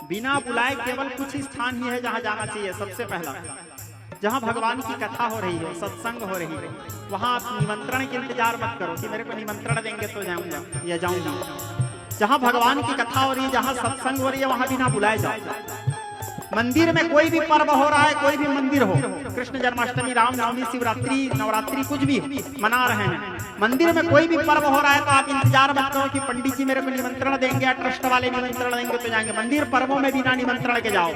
बिना बुलाए केवल कुछ ही स्थान ही है जहां जाना चाहिए। सबसे पहला जहां भगवान की कथा हो रही हो, सत्संग हो रही हो, वहां आप निमंत्रण के इंतजार मत करो कि मेरे को निमंत्रण देंगे तो जाऊंगा या जाऊंगी। जहां भगवान की कथा हो रही है, जहां सत्संग हो रही है, वहां बिना बुलाए जाओ। मंदिर में कोई भी पर्व हो रहा है, कोई भी मंदिर हो, कृष्ण जन्माष्टमी, रामनवमी, शिवरात्रि, नवरात्रि, कुछ भी मना रहे हैं, मंदिर में कोई भी पर्व हो रहा है तो आप इंतजार मत करो कि पंडित जी मेरे को निमंत्रण देंगे या ट्रस्ट वाले निमंत्रण देंगे तो जाएंगे। मंदिर पर्वों में बिना निमंत्रण के जाओ।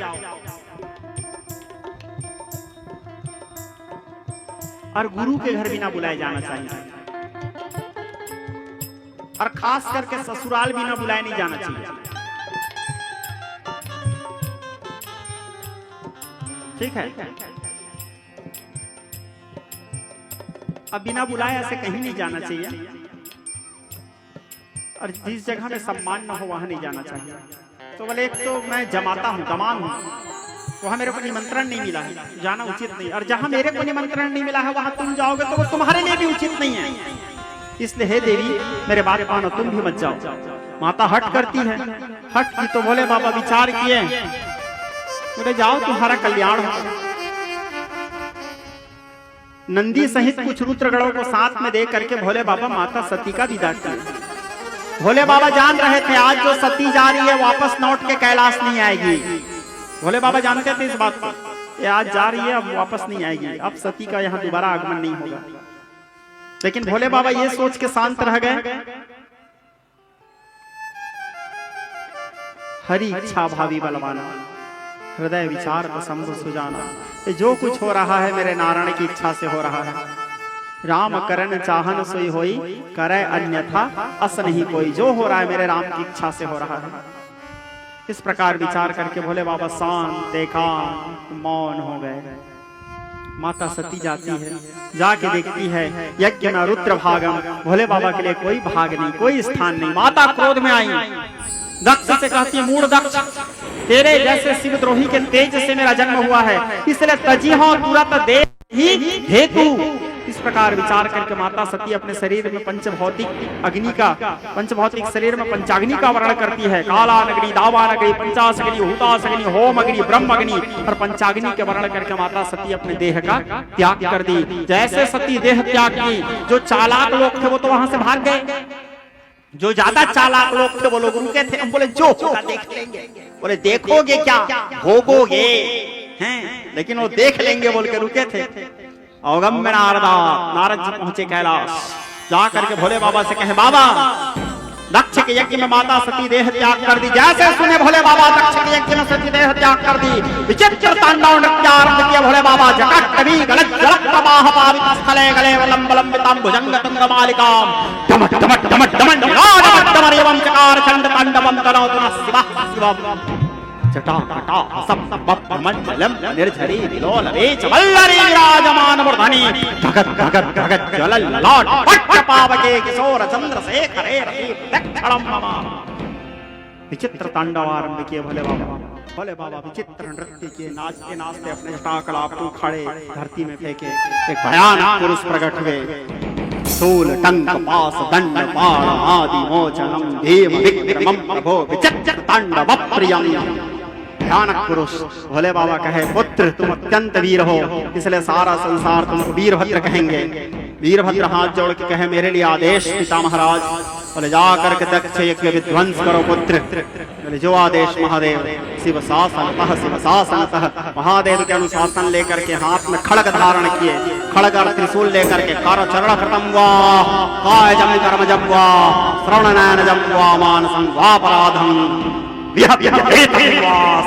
और गुरु के घर बिना बुलाए जाना चाहिए, और खास करके ससुराल बिना बुलाए नहीं जाना चाहिए। ठीक है, अब बिना बुलाए ऐसे कहीं नहीं जाना चाहिए, और जिस जगह में सम्मान न हो वहां नहीं जाना चाहिए। तो बोले एक तो मैं जमाता हूँ, दमान हूँ, वहां मेरे को निमंत्रण नहीं मिला है, जाना उचित नहीं। और जहां मेरे को निमंत्रण नहीं मिला है वहां तुम जाओगे तो वो तुम्हारे लिए भी उचित नहीं है। इसलिए हे देवी मेरे बात मानो, तुम भी मत जाओ। माता हट करती है, हट की तो भोले बाबा विचार किए, बोले जाओ तुम्हारा कल्याण हो। नंदी सहित कुछ रुद्रगणों को साथ में दे करके भोले बाबा माता सती का विदा किया। भोले बाबा जान रहे थे आज जो सती जा रही है वापस लौट के कैलाश नहीं आएगी। भोले बाबा जानते थे इस बात को, ये आज जा रही है अब वापस नहीं आएगी, अब सती का यहाँ दोबारा आगमन नहीं होगा। लेकिन भोले बाबा ये सोच के शांत रह गए हरि इच्छा भावी बलवाना, हृदय विचार को शंभु सुजाना। ये जो कुछ हो रहा है मेरे नारायण की इच्छा से हो रहा है। राम करन चाहन सोई होई, करे अन्यथा अस नहीं कोई। जो हो रहा है मेरे राम की इच्छा से हो रहा है। इस प्रकार विचार करके भोले बाबा शांत एकांत मौन हो गए। माता सती जाती है, जाके देखती है यज्ञ में रुद्र भागम, भोले बाबा के लिए कोई भाग नहीं, कोई स्थान नहीं। माता क्रोध में आई, दक्ष से कहती है, मूढ़ दक्ष, तेरे जैसे शिवद्रोही के तेज से मेरा जन्म हुआ है, इसलिए तजी हो तुरंत दे ही हेतु। इस प्रकार विचार करके माता सती अपने शरीर में पंचभौतिक अग्नि का, पंचभौतिक शरीर में पंचाग्नि का वर्णन करती है। कालानग्नि, दावानग्नि, पंचाशग्नि, हुताशग्नि, होमग्नि, ब्रह्मग्नि और पंचाग्नि के वर्णन करके माता सती अपने देह का त्याग कर दी। जैसे सती देह त्याग की, जो चालाक लोग थे वो तो वहां से भाग गए। जो ज्यादा चालाक लोग थे वो लोग रुके थे। हम बोले जो होगा देख लेंगे। बोले देखोगे क्या, भोगोगे हैं, लेकिन वो देख लेंगे बोल के रुके थे। अवगम में नारद जी पहुंचे कैलाश, जा करके भोले बाबा से कहे, बाबा दक्ष के यज्ञ में माता सती देह त्याग कर दी। जैसे सुने भोले बाबा दक्ष के यज्ञ में सती देह त्याग कर दी, विचित्र तांडव नृत्य आरंभ किया भोले बाबा। जगत कवि गलत जलक प्रवाह पावित स्थले गले वलंब लंबिताम भुजंग तुंग मालिकाम डमट डमट डमट डमट डमट डमर एवं चकार चंड तांडवम तनोतु शिवः शिवम् जटा जटा सब मंडलम निर्झरी विलोल वेच वल्लरी विराजमान मूर्धनि भगत भगत भगत ज्वलल ललाट पट्ट पावके किशोर चंद्रशेखरे रति दक्षिणम मम। विचित्र तांडव आरंभ किए भोले बाबा। भोले बाबा विचित्र नृत्य किए, नाचते नाचते अपने जटाकला को उखाड़े धरती में फेंके। एक भयानक पुरुष प्रकट हुए। शूल टंक पास दंड बाण आदि मोचनम भीम विक्रमम प्रभो विचित्र तांडव प्रियम। भयानक पुरुष। भोले बाबा कहे, पुत्र तुम अत्यंत वीर हो, इसलिए सारा संसार तुमको वीरभद्र कहेंगे। वीरभद्र हाथ जोड़ के कहे, मेरे लिए आदेश पिता महाराज। बोले जा करके दक्ष यज्ञ विध्वंस करो पुत्र। बोले जो आदेश महादेव। शिव शासनतः शिव शासनतः, महादेव के अनुशासन लेकर के हाथ में खड़ग धारण किए। खड़ग और त्रिशूल लेकर के कर चरण कृतम वा काय जम कर्म जम वा श्रवण नयन जम वा मानसं वापराधम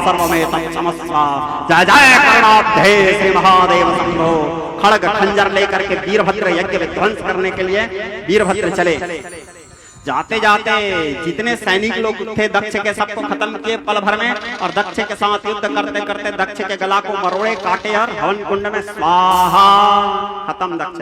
सर्वमेतम समस्वा। जय जय करुणाब्धे श्री महादेव शंभो। खड़ग खंजर लेकर के वीरभद्र यज्ञ विध्वंस करने के लिए वीरभद्र चले। जाते जाते जितने सैनिक लोग थे दक्ष के सबको खत्म किए पल भर में, और दक्ष के साथ युद्ध करते करते दक्ष के गला को मरोड़े काटे और हवन कुंड में स्वाहा, खत्म दक्ष।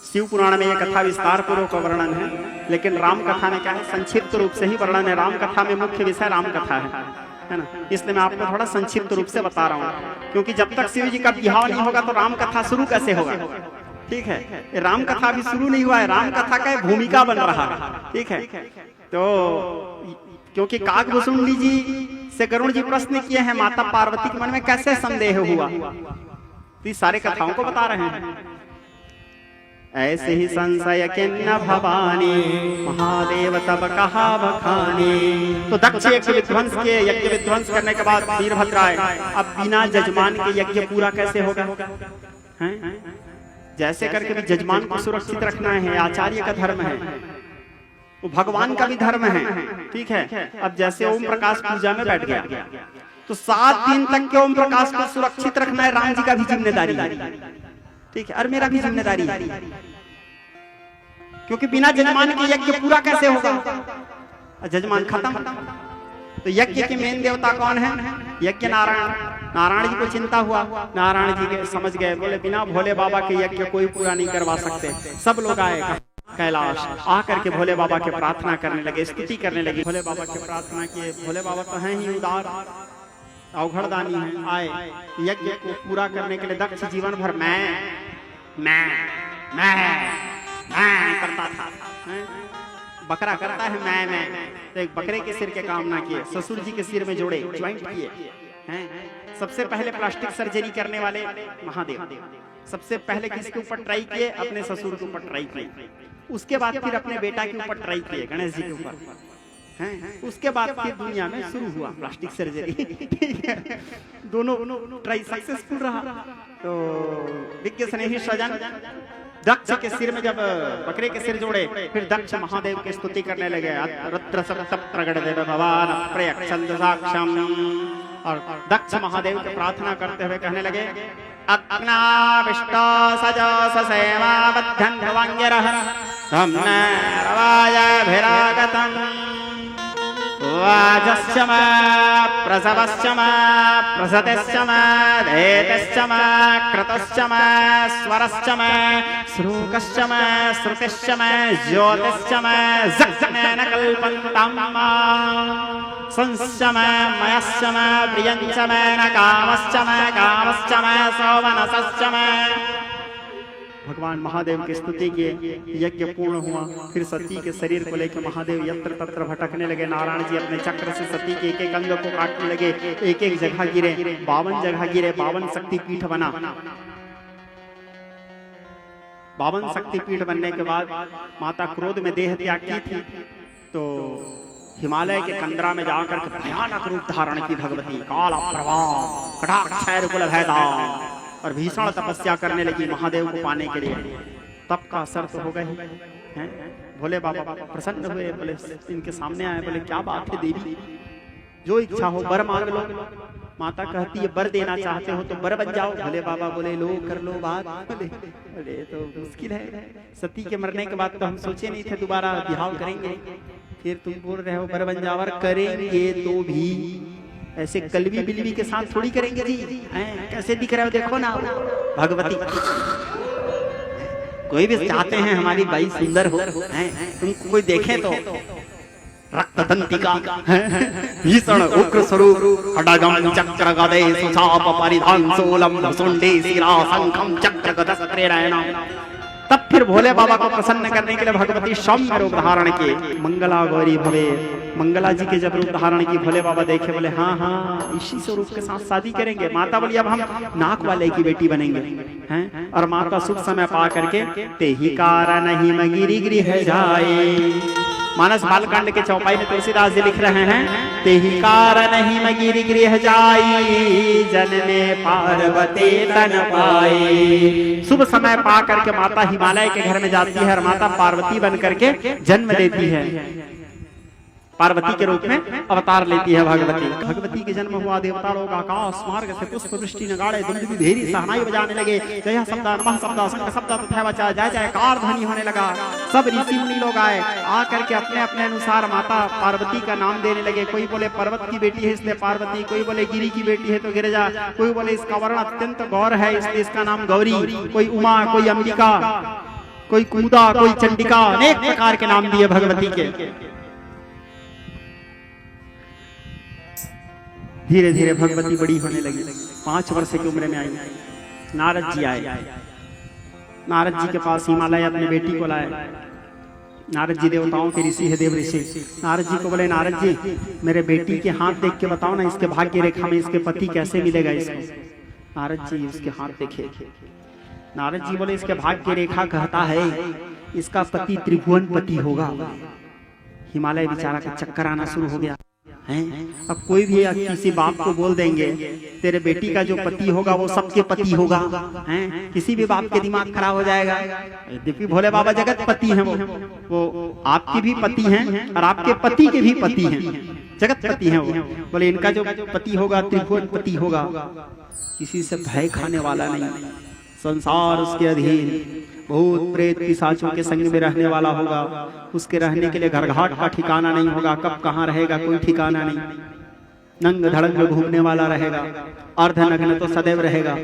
शिव पुराण में यह कथा विस्तार पूर्वक वर्णन है, लेकिन राम कथा में क्या है, संक्षिप्त रूप से ही वर्णन है। राम कथा में मुख्य विषय राम कथा है ना, इसलिए मैं आपको थोड़ा संक्षिप्त रूप से बता रहा हूँ। क्योंकि जब तक शिव जी का विवाह नहीं होगा तो राम कथा शुरू कैसे होगा। ठीक है, राम कथा भी शुरू नहीं हुआ है, राम कथा का भूमिका बन रहा है। ठीक है, तो क्योंकि काकभूषुंडी जी से गरुड़ जी प्रश्न किए हैं माता पार्वती के मन में कैसे संदेह हुआ, तो ये सारे कथाओं को बता रहे हैं। ऐसे ही संशय किन्न भवानी, महादेव तब कहा बखानी। तो दक्ष यज्ञ विध्वंस किए, यज्ञ विध्वंस करने के बाद वीरभद्र आए। अब बिना जजमान के यज्ञ पूरा कैसे होगा, हैं? जैसे करके भी जजमान को सुरक्षित रखना है, आचार्य का धर्म है, वो भगवान का भी धर्म है। ठीक है, अब जैसे ओम प्रकाश पूजा में बैठ गया तो 7 दिन तक के ओम प्रकाश को सुरक्षित रखना है, राम जी का भी जिम्मेदारी है। ठीक है, और मेरा भी जिम्मेदारी है, क्योंकि बिना जजमान के यज्ञ पूरा कैसे होगा, जजमान खत्म। तो यज्ञ के मेन देवता कौन है, यज्ञ नारायण। नारायण जी को चिंता हुआ, नारायण जी के समझ गए, बोले बिना भोले बाबा के यज्ञ कोई पूरा नहीं करवा सकते। सब लोग आए कैलाश, आकर के भोले बाबा के प्रार्थना करने लगे, स्तुति करने लगे। भोले बाबा के प्रार्थना किए, भोले बाबा तो हैं ही उदार, अवघड़दानी है। आए यज्ञ को पूरा करने के लिए दक्ष जीवन भर मैं करता था। बकरा करता है मैं, तो एक बकरे के सिर के कामना किए, ससुर जी के सिर में जोड़े, ज्वाइंट किए हैं। सबसे पहले प्लास्टिक सर्जरी करने वाले महादेव, सबसे पहले किसके ऊपर ट्राई किए, अपने ससुर के ऊपर ट्राई किए। उसके बाद फिर अपने बेटा के ऊपर ट्राई किए, गणेश जी के ऊपर हैं। उसके बाद फिर दुनिया में शुरू हुआ प्लास्टिक सर्जरी। ठीक है, दोनों ट्राई सक्सेसफुल रहा। तो विज्ञ स्नेही सजन दक्ष के सिर में जब बकरे के सिर जोड़े, फिर दक्ष महादेव की स्तुति करने लगे। रुद्र सप्त प्रगट देव भवान प्रयक्षन्त साक्षम। और दक्ष महादेव की प्रार्थना करते हुए कहने लगे, अग्नाविष्टो सजो ससेवा बद्धं भवंगिरः धम्नरवायभिरागतम् वाजश्चम प्रसवश्चम प्रसतिश्चम धेतिश्चम क्रतुश्चम स्वरश्चम श्रूकश्चम श्रुतिश्चम ज्योतिश्चम जग्नेन कल्पन्तं संश्चम मयश्चम प्रियञ्चम न कामश्चम कामश्चम सौवनसश्चम। भगवान महादेव की स्तुति के यज्ञ पूर्ण हुआ। फिर सती के शरीर को लेकर महादेव यत्र तत्र भटकने लगे। नारायण जी अपने चक्र से सती के एक एक अंग को काटने लगे। एक एक जगह गिरे, 52 जगह गिरे। 52 शक्तिपीठ बना। 52 शक्तिपीठ बनने के बाद माता क्रोध में देह त्याग की थी, तो हिमालय के कंदरा में जाकर भयानक रूप धारण की भगवती। काला प्रवाह कटाक्षय कुल भयदाम, और भीषण तपस्या करने लगी महादेव को पाने के लिए। तप का असर तो हो गए हैं। भोले बाबा प्रसन्न हुए, बोले इनके सामने आए, बोले क्या बात है देवी, जो इच्छा हो वर मांग लो। माता कहती है वर देना चाहते हो तो वर बन जाओ। भोले बाबा बोले लो कर लो बात। बोले तो मुश्किल है, सती के मरने के बाद तो हम सोचे नहीं थे दोबारा विवाह करेंगे, फिर तुम बोल रहे हो वर बन जाओ। करेंगे तो भी ऐसे कलवी बिलवी के साथ थोड़ी करेंगे जी। कैसे दिख रहे हो देखो ना भगवती। कोई भी चाहते हैं हमारी बाई सुंदर हो, तुम कोई देखे तो रक्त दंतिका भीषण उग्र स्वरूप खड्गम चक्र गदे सुचाप परिधान सोलम सुंडे शिरा शंखम चक्र गदस्त्रेण। तब फिर भोले बाबा को प्रसन्न करने के लिए भगवती सौम्य रूप धारण किए। मंगला गौरी भवे, मंगला जी के जब रूप धारण की भोले बाबा देखे, बोले हाँ हाँ इसी स्वरूप के साथ शादी करेंगे। माता बोली अब हम नाक वाले की बेटी बनेंगे हैं। और माता शुभ समय पा करके ते ही कारण नहीं मगिरी गृह जाए। मानस बालकांड के चौपाई में तुलसीदास जी लिख रहे हैं, ते ही कारण ही मगिरी गृह जाई जन्मे पार्वती तन पाई। शुभ समय पा करके माता हिमालय के घर में जाती है और माता पार्वती बन करके जन्म लेती है। पार्वती के रूप में अवतार लेती है भगवती। भगवती के जन्म हुआ, देवता लोग आकाश मार्ग से पुष्प वृष्टि नगाड़े दुंदुभी भेरी सहनाई बजाने लगे। जय शब्द नमः शब्द शंख शब्द तथा बचा जय जयकार ध्वनि होने लगा। सब ऋषि मुनि लोग आए, आकर के अपने अपने अनुसार माता पार्वती का नाम देने लगे। कोई बोले पर्वत की बेटी है इसलिए पार्वती, कोई बोले गिरी की बेटी है तो गिरिजा, कोई बोले इसका वर्ण अत्यंत गौर है इसलिए इसका नाम गौरी, कोई उमा, कोई अंबिका, कोई कुमुदा, कोई चंडिका, अनेक प्रकार के नाम दिए भगवती के। धीरे धीरे भगवती बड़ी होने लगी। 5 वर्ष की उम्र में आई। नारद जी आए। नारद जी के पास हिमालय अपने बेटी को लाए। नारद जी देवताओं के ऋषि है, देव ऋषि। नारद जी को बोले नारद जी मेरे बेटी के हाथ देख के बताओ ना, इसके भाग्य रेखा में इसके पति कैसे मिलेगा इसको। नारद जी उसके हाथ देखे। नारद जी बोले इसके भाग्य रेखा कहता है इसका पति त्रिभुवन पति होगा। हिमालय बेचारा का चक्कर आना शुरू हो गया हैं। अब कोई भी किसी बाप को बोल देंगे तेरे बेटी का जो पति होगा वो सबके पति होगा हैं, किसी भी बाप के दिमाग खराब हो जाएगा। यद्यपि भोले बाबा जगत पति हैं, वो आपके भी पति हैं और आपके पति के भी पति हैं, जगत पति हैं वो। बोले इनका जो पति होगा त्रिभुवन पति होगा, किसी से भय खाने वाला नहीं, संसार उसके अधीन, भूत प्रेत पिशाचों के संग में रहने वाला होगा। उसके रहने के लिए घर घाट का ठिकाना नहीं होगा, कब कहाँ रहेगा कोई ठिकाना नहीं। नंग धड़ंग घूमने वाला रहेगा, अर्धनग्न तो सदैव रहेगा।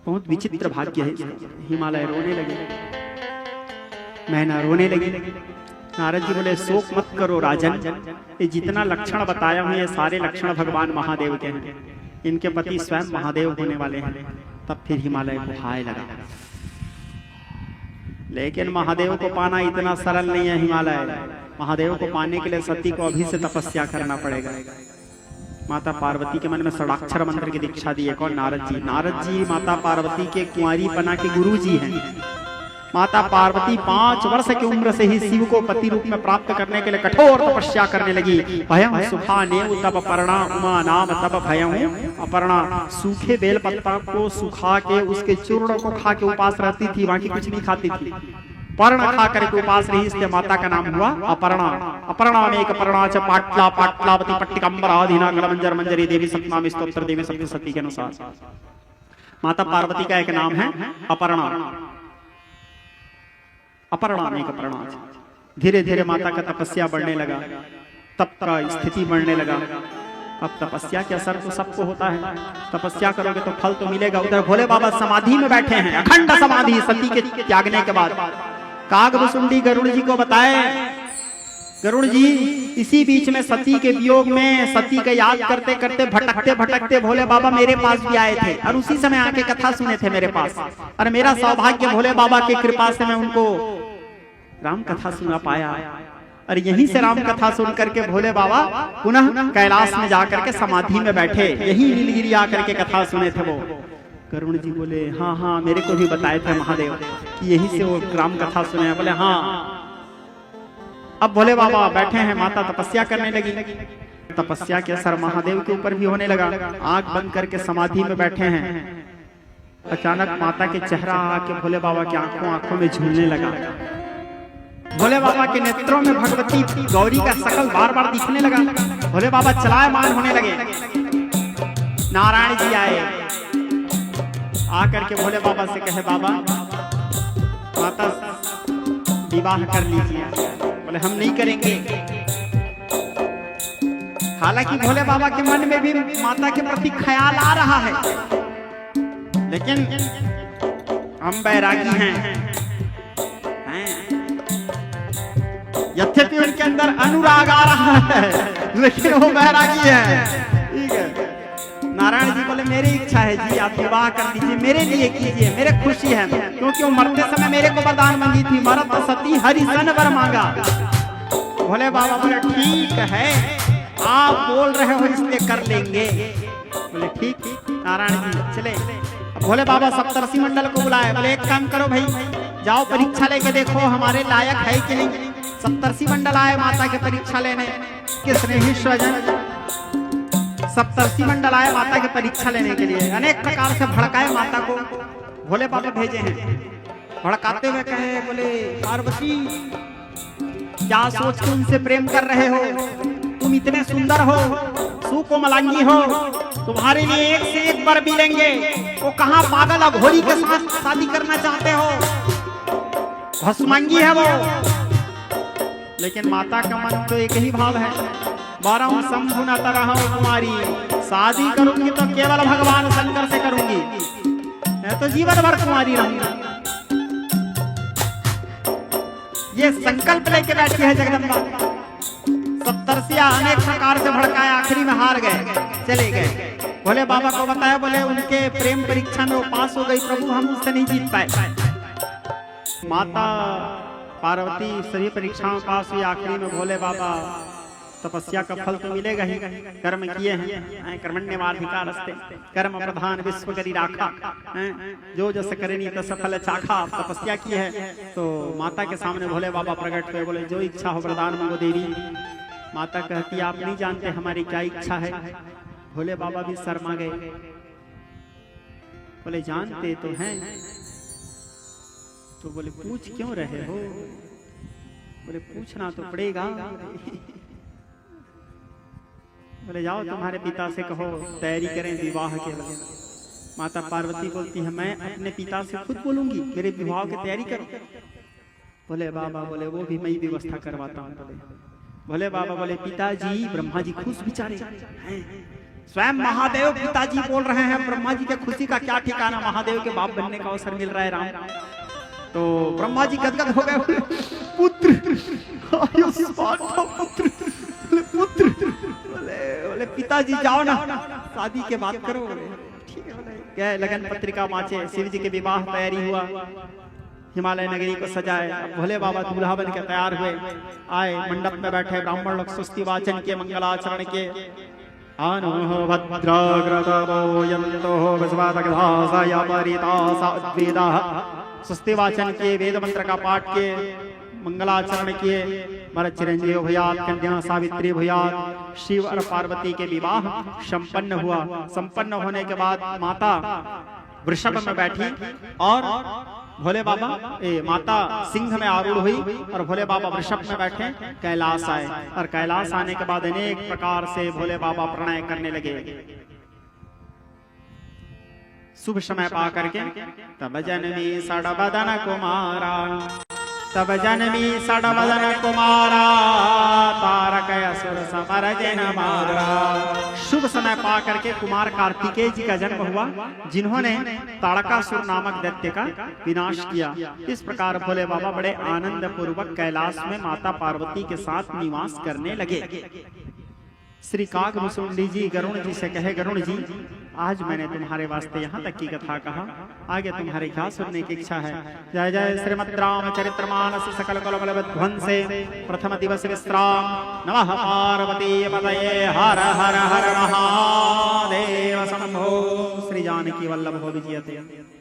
बहुत विचित्र भाग्य है। हिमालय रोने लगे, मैना रोने लगी। नारद जी बोले शोक मत करो राजन, ये जितना लक्षण बताया हूं ये सारे लक्षण भगवान महादेव के हैं। इनके पति स्वयं महादेव होने वाले हैं। तब फिर हिमालय को हाय लगा। लेकिन महादेव को पाना इतना सरल नहीं है। हिमालय महादेव को पाने के लिए सती को अभी से तपस्या करना पड़ेगा। माता पार्वती के मन में षडाक्षर मंत्र की दीक्षा दी है। कौन? नारद जी। नारद जी माता पार्वती के कुंवारी पना के गुरु जी हैं। माता पार्वती 5 वर्ष की उम्र से ही शिव को पति रूप में प्राप्त करने के लिए कठोर तपस्या करने लगी। भयं सुखानेव तप पर्णा उमा नाम तप भयं अपर्णा। सूखे बेल पत्ता को सुखा के उसके चूर्ण को खा के उपास रहती थी, बाकी कुछ नहीं खाती थी। पर्ण खा करके उपास रही, इसलिए माता का नाम हुआ अपर्णा। अपर्णा में एक अपर्णा च पाटला पाटलावती पट्टिकंबरा धीना गणमंजर मंजरी देवी सप्तनाम स्तोत्र देवी सप्तशती के अनुसार माता पार्वती का एक नाम है अपर्णा। अपर्णा में एक अपर्णा। धीरे धीरे माता का तपस्या बढ़ने लगा, तप का स्थिति बढ़ने लगा। अब तपस्या के असर तो सबको होता है, तपस्या करोगे तो फल तो मिलेगा। उधर भोले बाबा समाधि में बैठे हैं, अखंड समाधि। सती के त्यागने के बाद कागभुसुंडी गरुड़ जी को बताए, गरुड़ जी इसी बीच में सती के वियोग में सती के याद करते करते भटकते भटकते भोले बाबा मेरे पास भी आए थे और उसी समय आके कथा सुने थे मेरे पास। और मेरा सौभाग्य भोले बाबा की कृपा से मैं उनको राम कथा सुना पाया। और यहीं से राम कथा सुन करके भोले बाबा पुनः कैलाश में जाकर के समाधि में बैठे। यही नीलगिरी आकर के कथा सुने थे वो। गरुड़ जी बोले हाँ हाँ मेरे को भी बताए थे महादेव कि यहीं से वो राम कथा सुने। बोले हाँ। अब भोले बाबा बैठे हैं, माता तपस्या करने लगी। तपस्या के असर महादेव के ऊपर भी होने लगा। आंख बंद करके समाधि में बैठे हैं, अचानक माता के चेहरा आके भोले बाबा की आंखों में झूलने लगा। भोले बाबा के नेत्रों में भगवती गौरी का शकल बार बार दिखने लगा। भोले बाबा चलायमान होने लगे। नारायण जी आए, आकर के भोले बाबा से कहे बाबा माता विवाह कर लीजिए। बोले हम नहीं करेंगे। हालांकि भोले बाबा के मन में भी माता के प्रति ख्याल आ रहा है, लेकिन हम बैरागी हैं। यद्यपि उनके अंदर अनुराग आ रहा है, लेकिन वो बैरागी है। ठीक है। नारायण जी बोले मेरी इच्छा है जी, आप विवाह कर दीजिए, मेरे लिए कीजिए, मेरे खुशी है। क्योंकि वो मरते समय मेरे को वरदान मांगी थी, मरत सती हरि सन वर मांगा। भोले बाबा बोले ठीक है, आप बोल रहे हो इसलिए कर लेंगे। बोले ठीक। नारायण जी चले। भोले बाबा सप्तर्षि मंडल को बुलाए। बोले एक काम करो भाई, जाओ परीक्षा लेके देखो हमारे लायक है कि नहीं। सप्तर्षि मंडल आए माता के परीक्षा लेने। किसने ही स्वजन सप्तर्षि मंडल आए माता की परीक्षा लेने के लिए। अनेक प्रकार से भड़काए माता को भोले बाबा भेजे हैं। भड़काते हुए कहे बोले पार्वती क्या सोच के उनसे प्रेम कर रहे हो? तुम इतने सुंदर हो, सुकोमलांगी हो, तुम्हारे लिए एक से एक वर मिलेंगे। वो कहाँ पागल अघोरी के साथ शादी करना चाहते हो? भस्मांगी है वो। लेकिन माता का मन तो एक ही भाव है, बारह शंभु न तरह कुमारी, शादी करूंगी तो केवल भगवान शंकर से करूंगी, मैं तो जीवन भर कुमारी रहूंगी। ये संकल्प लेके बैठी है जगदम्बा। सप्तर्षियां अनेक प्रकार से भड़काए, आखिरी में हार गए, चले गए। भोले बाबा को बताया, बोले उनके प्रेम परीक्षा में वो पास हो गई प्रभु, हम उससे नहीं जीत पाए। माता पार्वती सभी परीक्षाओं में पास हुई। आखिरी में भोले बाबा तपस्या का फल तो मिलेगा ही, कर्म किए हैं, कर्मण्यवाधिकारस्ते कर्म प्रधान विश्व करी राखा, जो जस करनी तस फल चाखा। तपस्या की है तो माता के सामने भोले बाबा प्रकट हुए। बोले जो इच्छा हो वरदान मांगो देवी। माता कहती आप नहीं जानते हमारी क्या इच्छा है। भोले बाबा भी शर्मा गए। बोले जानते तो हैं। तो बोले पूछ क्यों रहे हो? बोले पूछना तो पड़ेगा। बोले जाओ तुम्हारे पिता से कहो तैयारी करें विवाह के लिए। माता पार्वती बोलती है मैं अपने पिता से खुद बोलूंगी मेरे विवाह की तैयारी करो। बोले बाबा बोले वो भी मैं व्यवस्था करवाता हूँ। भोले बाबा बोले पिताजी ब्रह्मा जी खुश बिचारे हैं, स्वयं महादेव पिताजी बोल रहे हैं, ब्रह्मा जी के खुशी का क्या ठिकाना, महादेव के बाप बनने का अवसर मिल रहा है राम। तो ब्रह्मा जी गदगद हो गए। पुत्र पुत्र पुत्र। बोले पिताजी जाओ ना शादी के बात करो। ठीक है बोले लगन पत्रिका वांचे, शिव जी के विवाह तैयारी हुआ, हिमालय नगरी को सजाए। भोले बाबा दूल्हा बन के तैयार हुए, आए मंडप में बैठे, ब्राह्मण लोग सुस्ति वाचन के मंगलाचरण के। आनो भद्राग्रतो यन्तो विश्वासगधासा या परितासा उद्वेदा स्वस्ति वाचन किए, वेद मंत्र का पाठ किए, मंगलाचरण किए, मर चिरंजीव भूयात, कन्या सावित्री भूयात। शिव और पार्वती के विवाह संपन्न हुआ। संपन्न होने के बाद माता वृषभ में बैठी और भोले बाबा माता सिंह में आरूढ़ हुई और भोले बाबा वृषभ में बैठे कैलाश आए। और कैलाश आने के बाद अनेक प्रकार से भोले बाबा प्रणय करने लगे। शुभ समय पा करके तब जन्मी षडवदन कुमारा, तब जन्मी षडवदन कुमारा, तारक असुर समर जन मारा। शुभ समय पा करके कुमार कार्तिकेय जी का जन्म हुआ, जिन्होंने तारकासुर नामक दैत्य का विनाश किया। इस प्रकार भोले बाबा बड़े आनंद पूर्वक कैलाश में माता पार्वती के साथ निवास करने लगे। श्री कागभूषुंडी जी गरुण जी से कहे, गरुण जी आज मैंने तुम्हारे वास्ते यहाँ तक की कथा कहा, आगे तुम्हारी क्या सुनने की इच्छा है। जय जय श्रीमद् रामचरितमानस सकल कुल विध्वंसे प्रथम दिवस विश्राम। नमः पार्वती पतये, हर हर हर महादेव शंभो। श्री जानकी वल्लभ विजयते।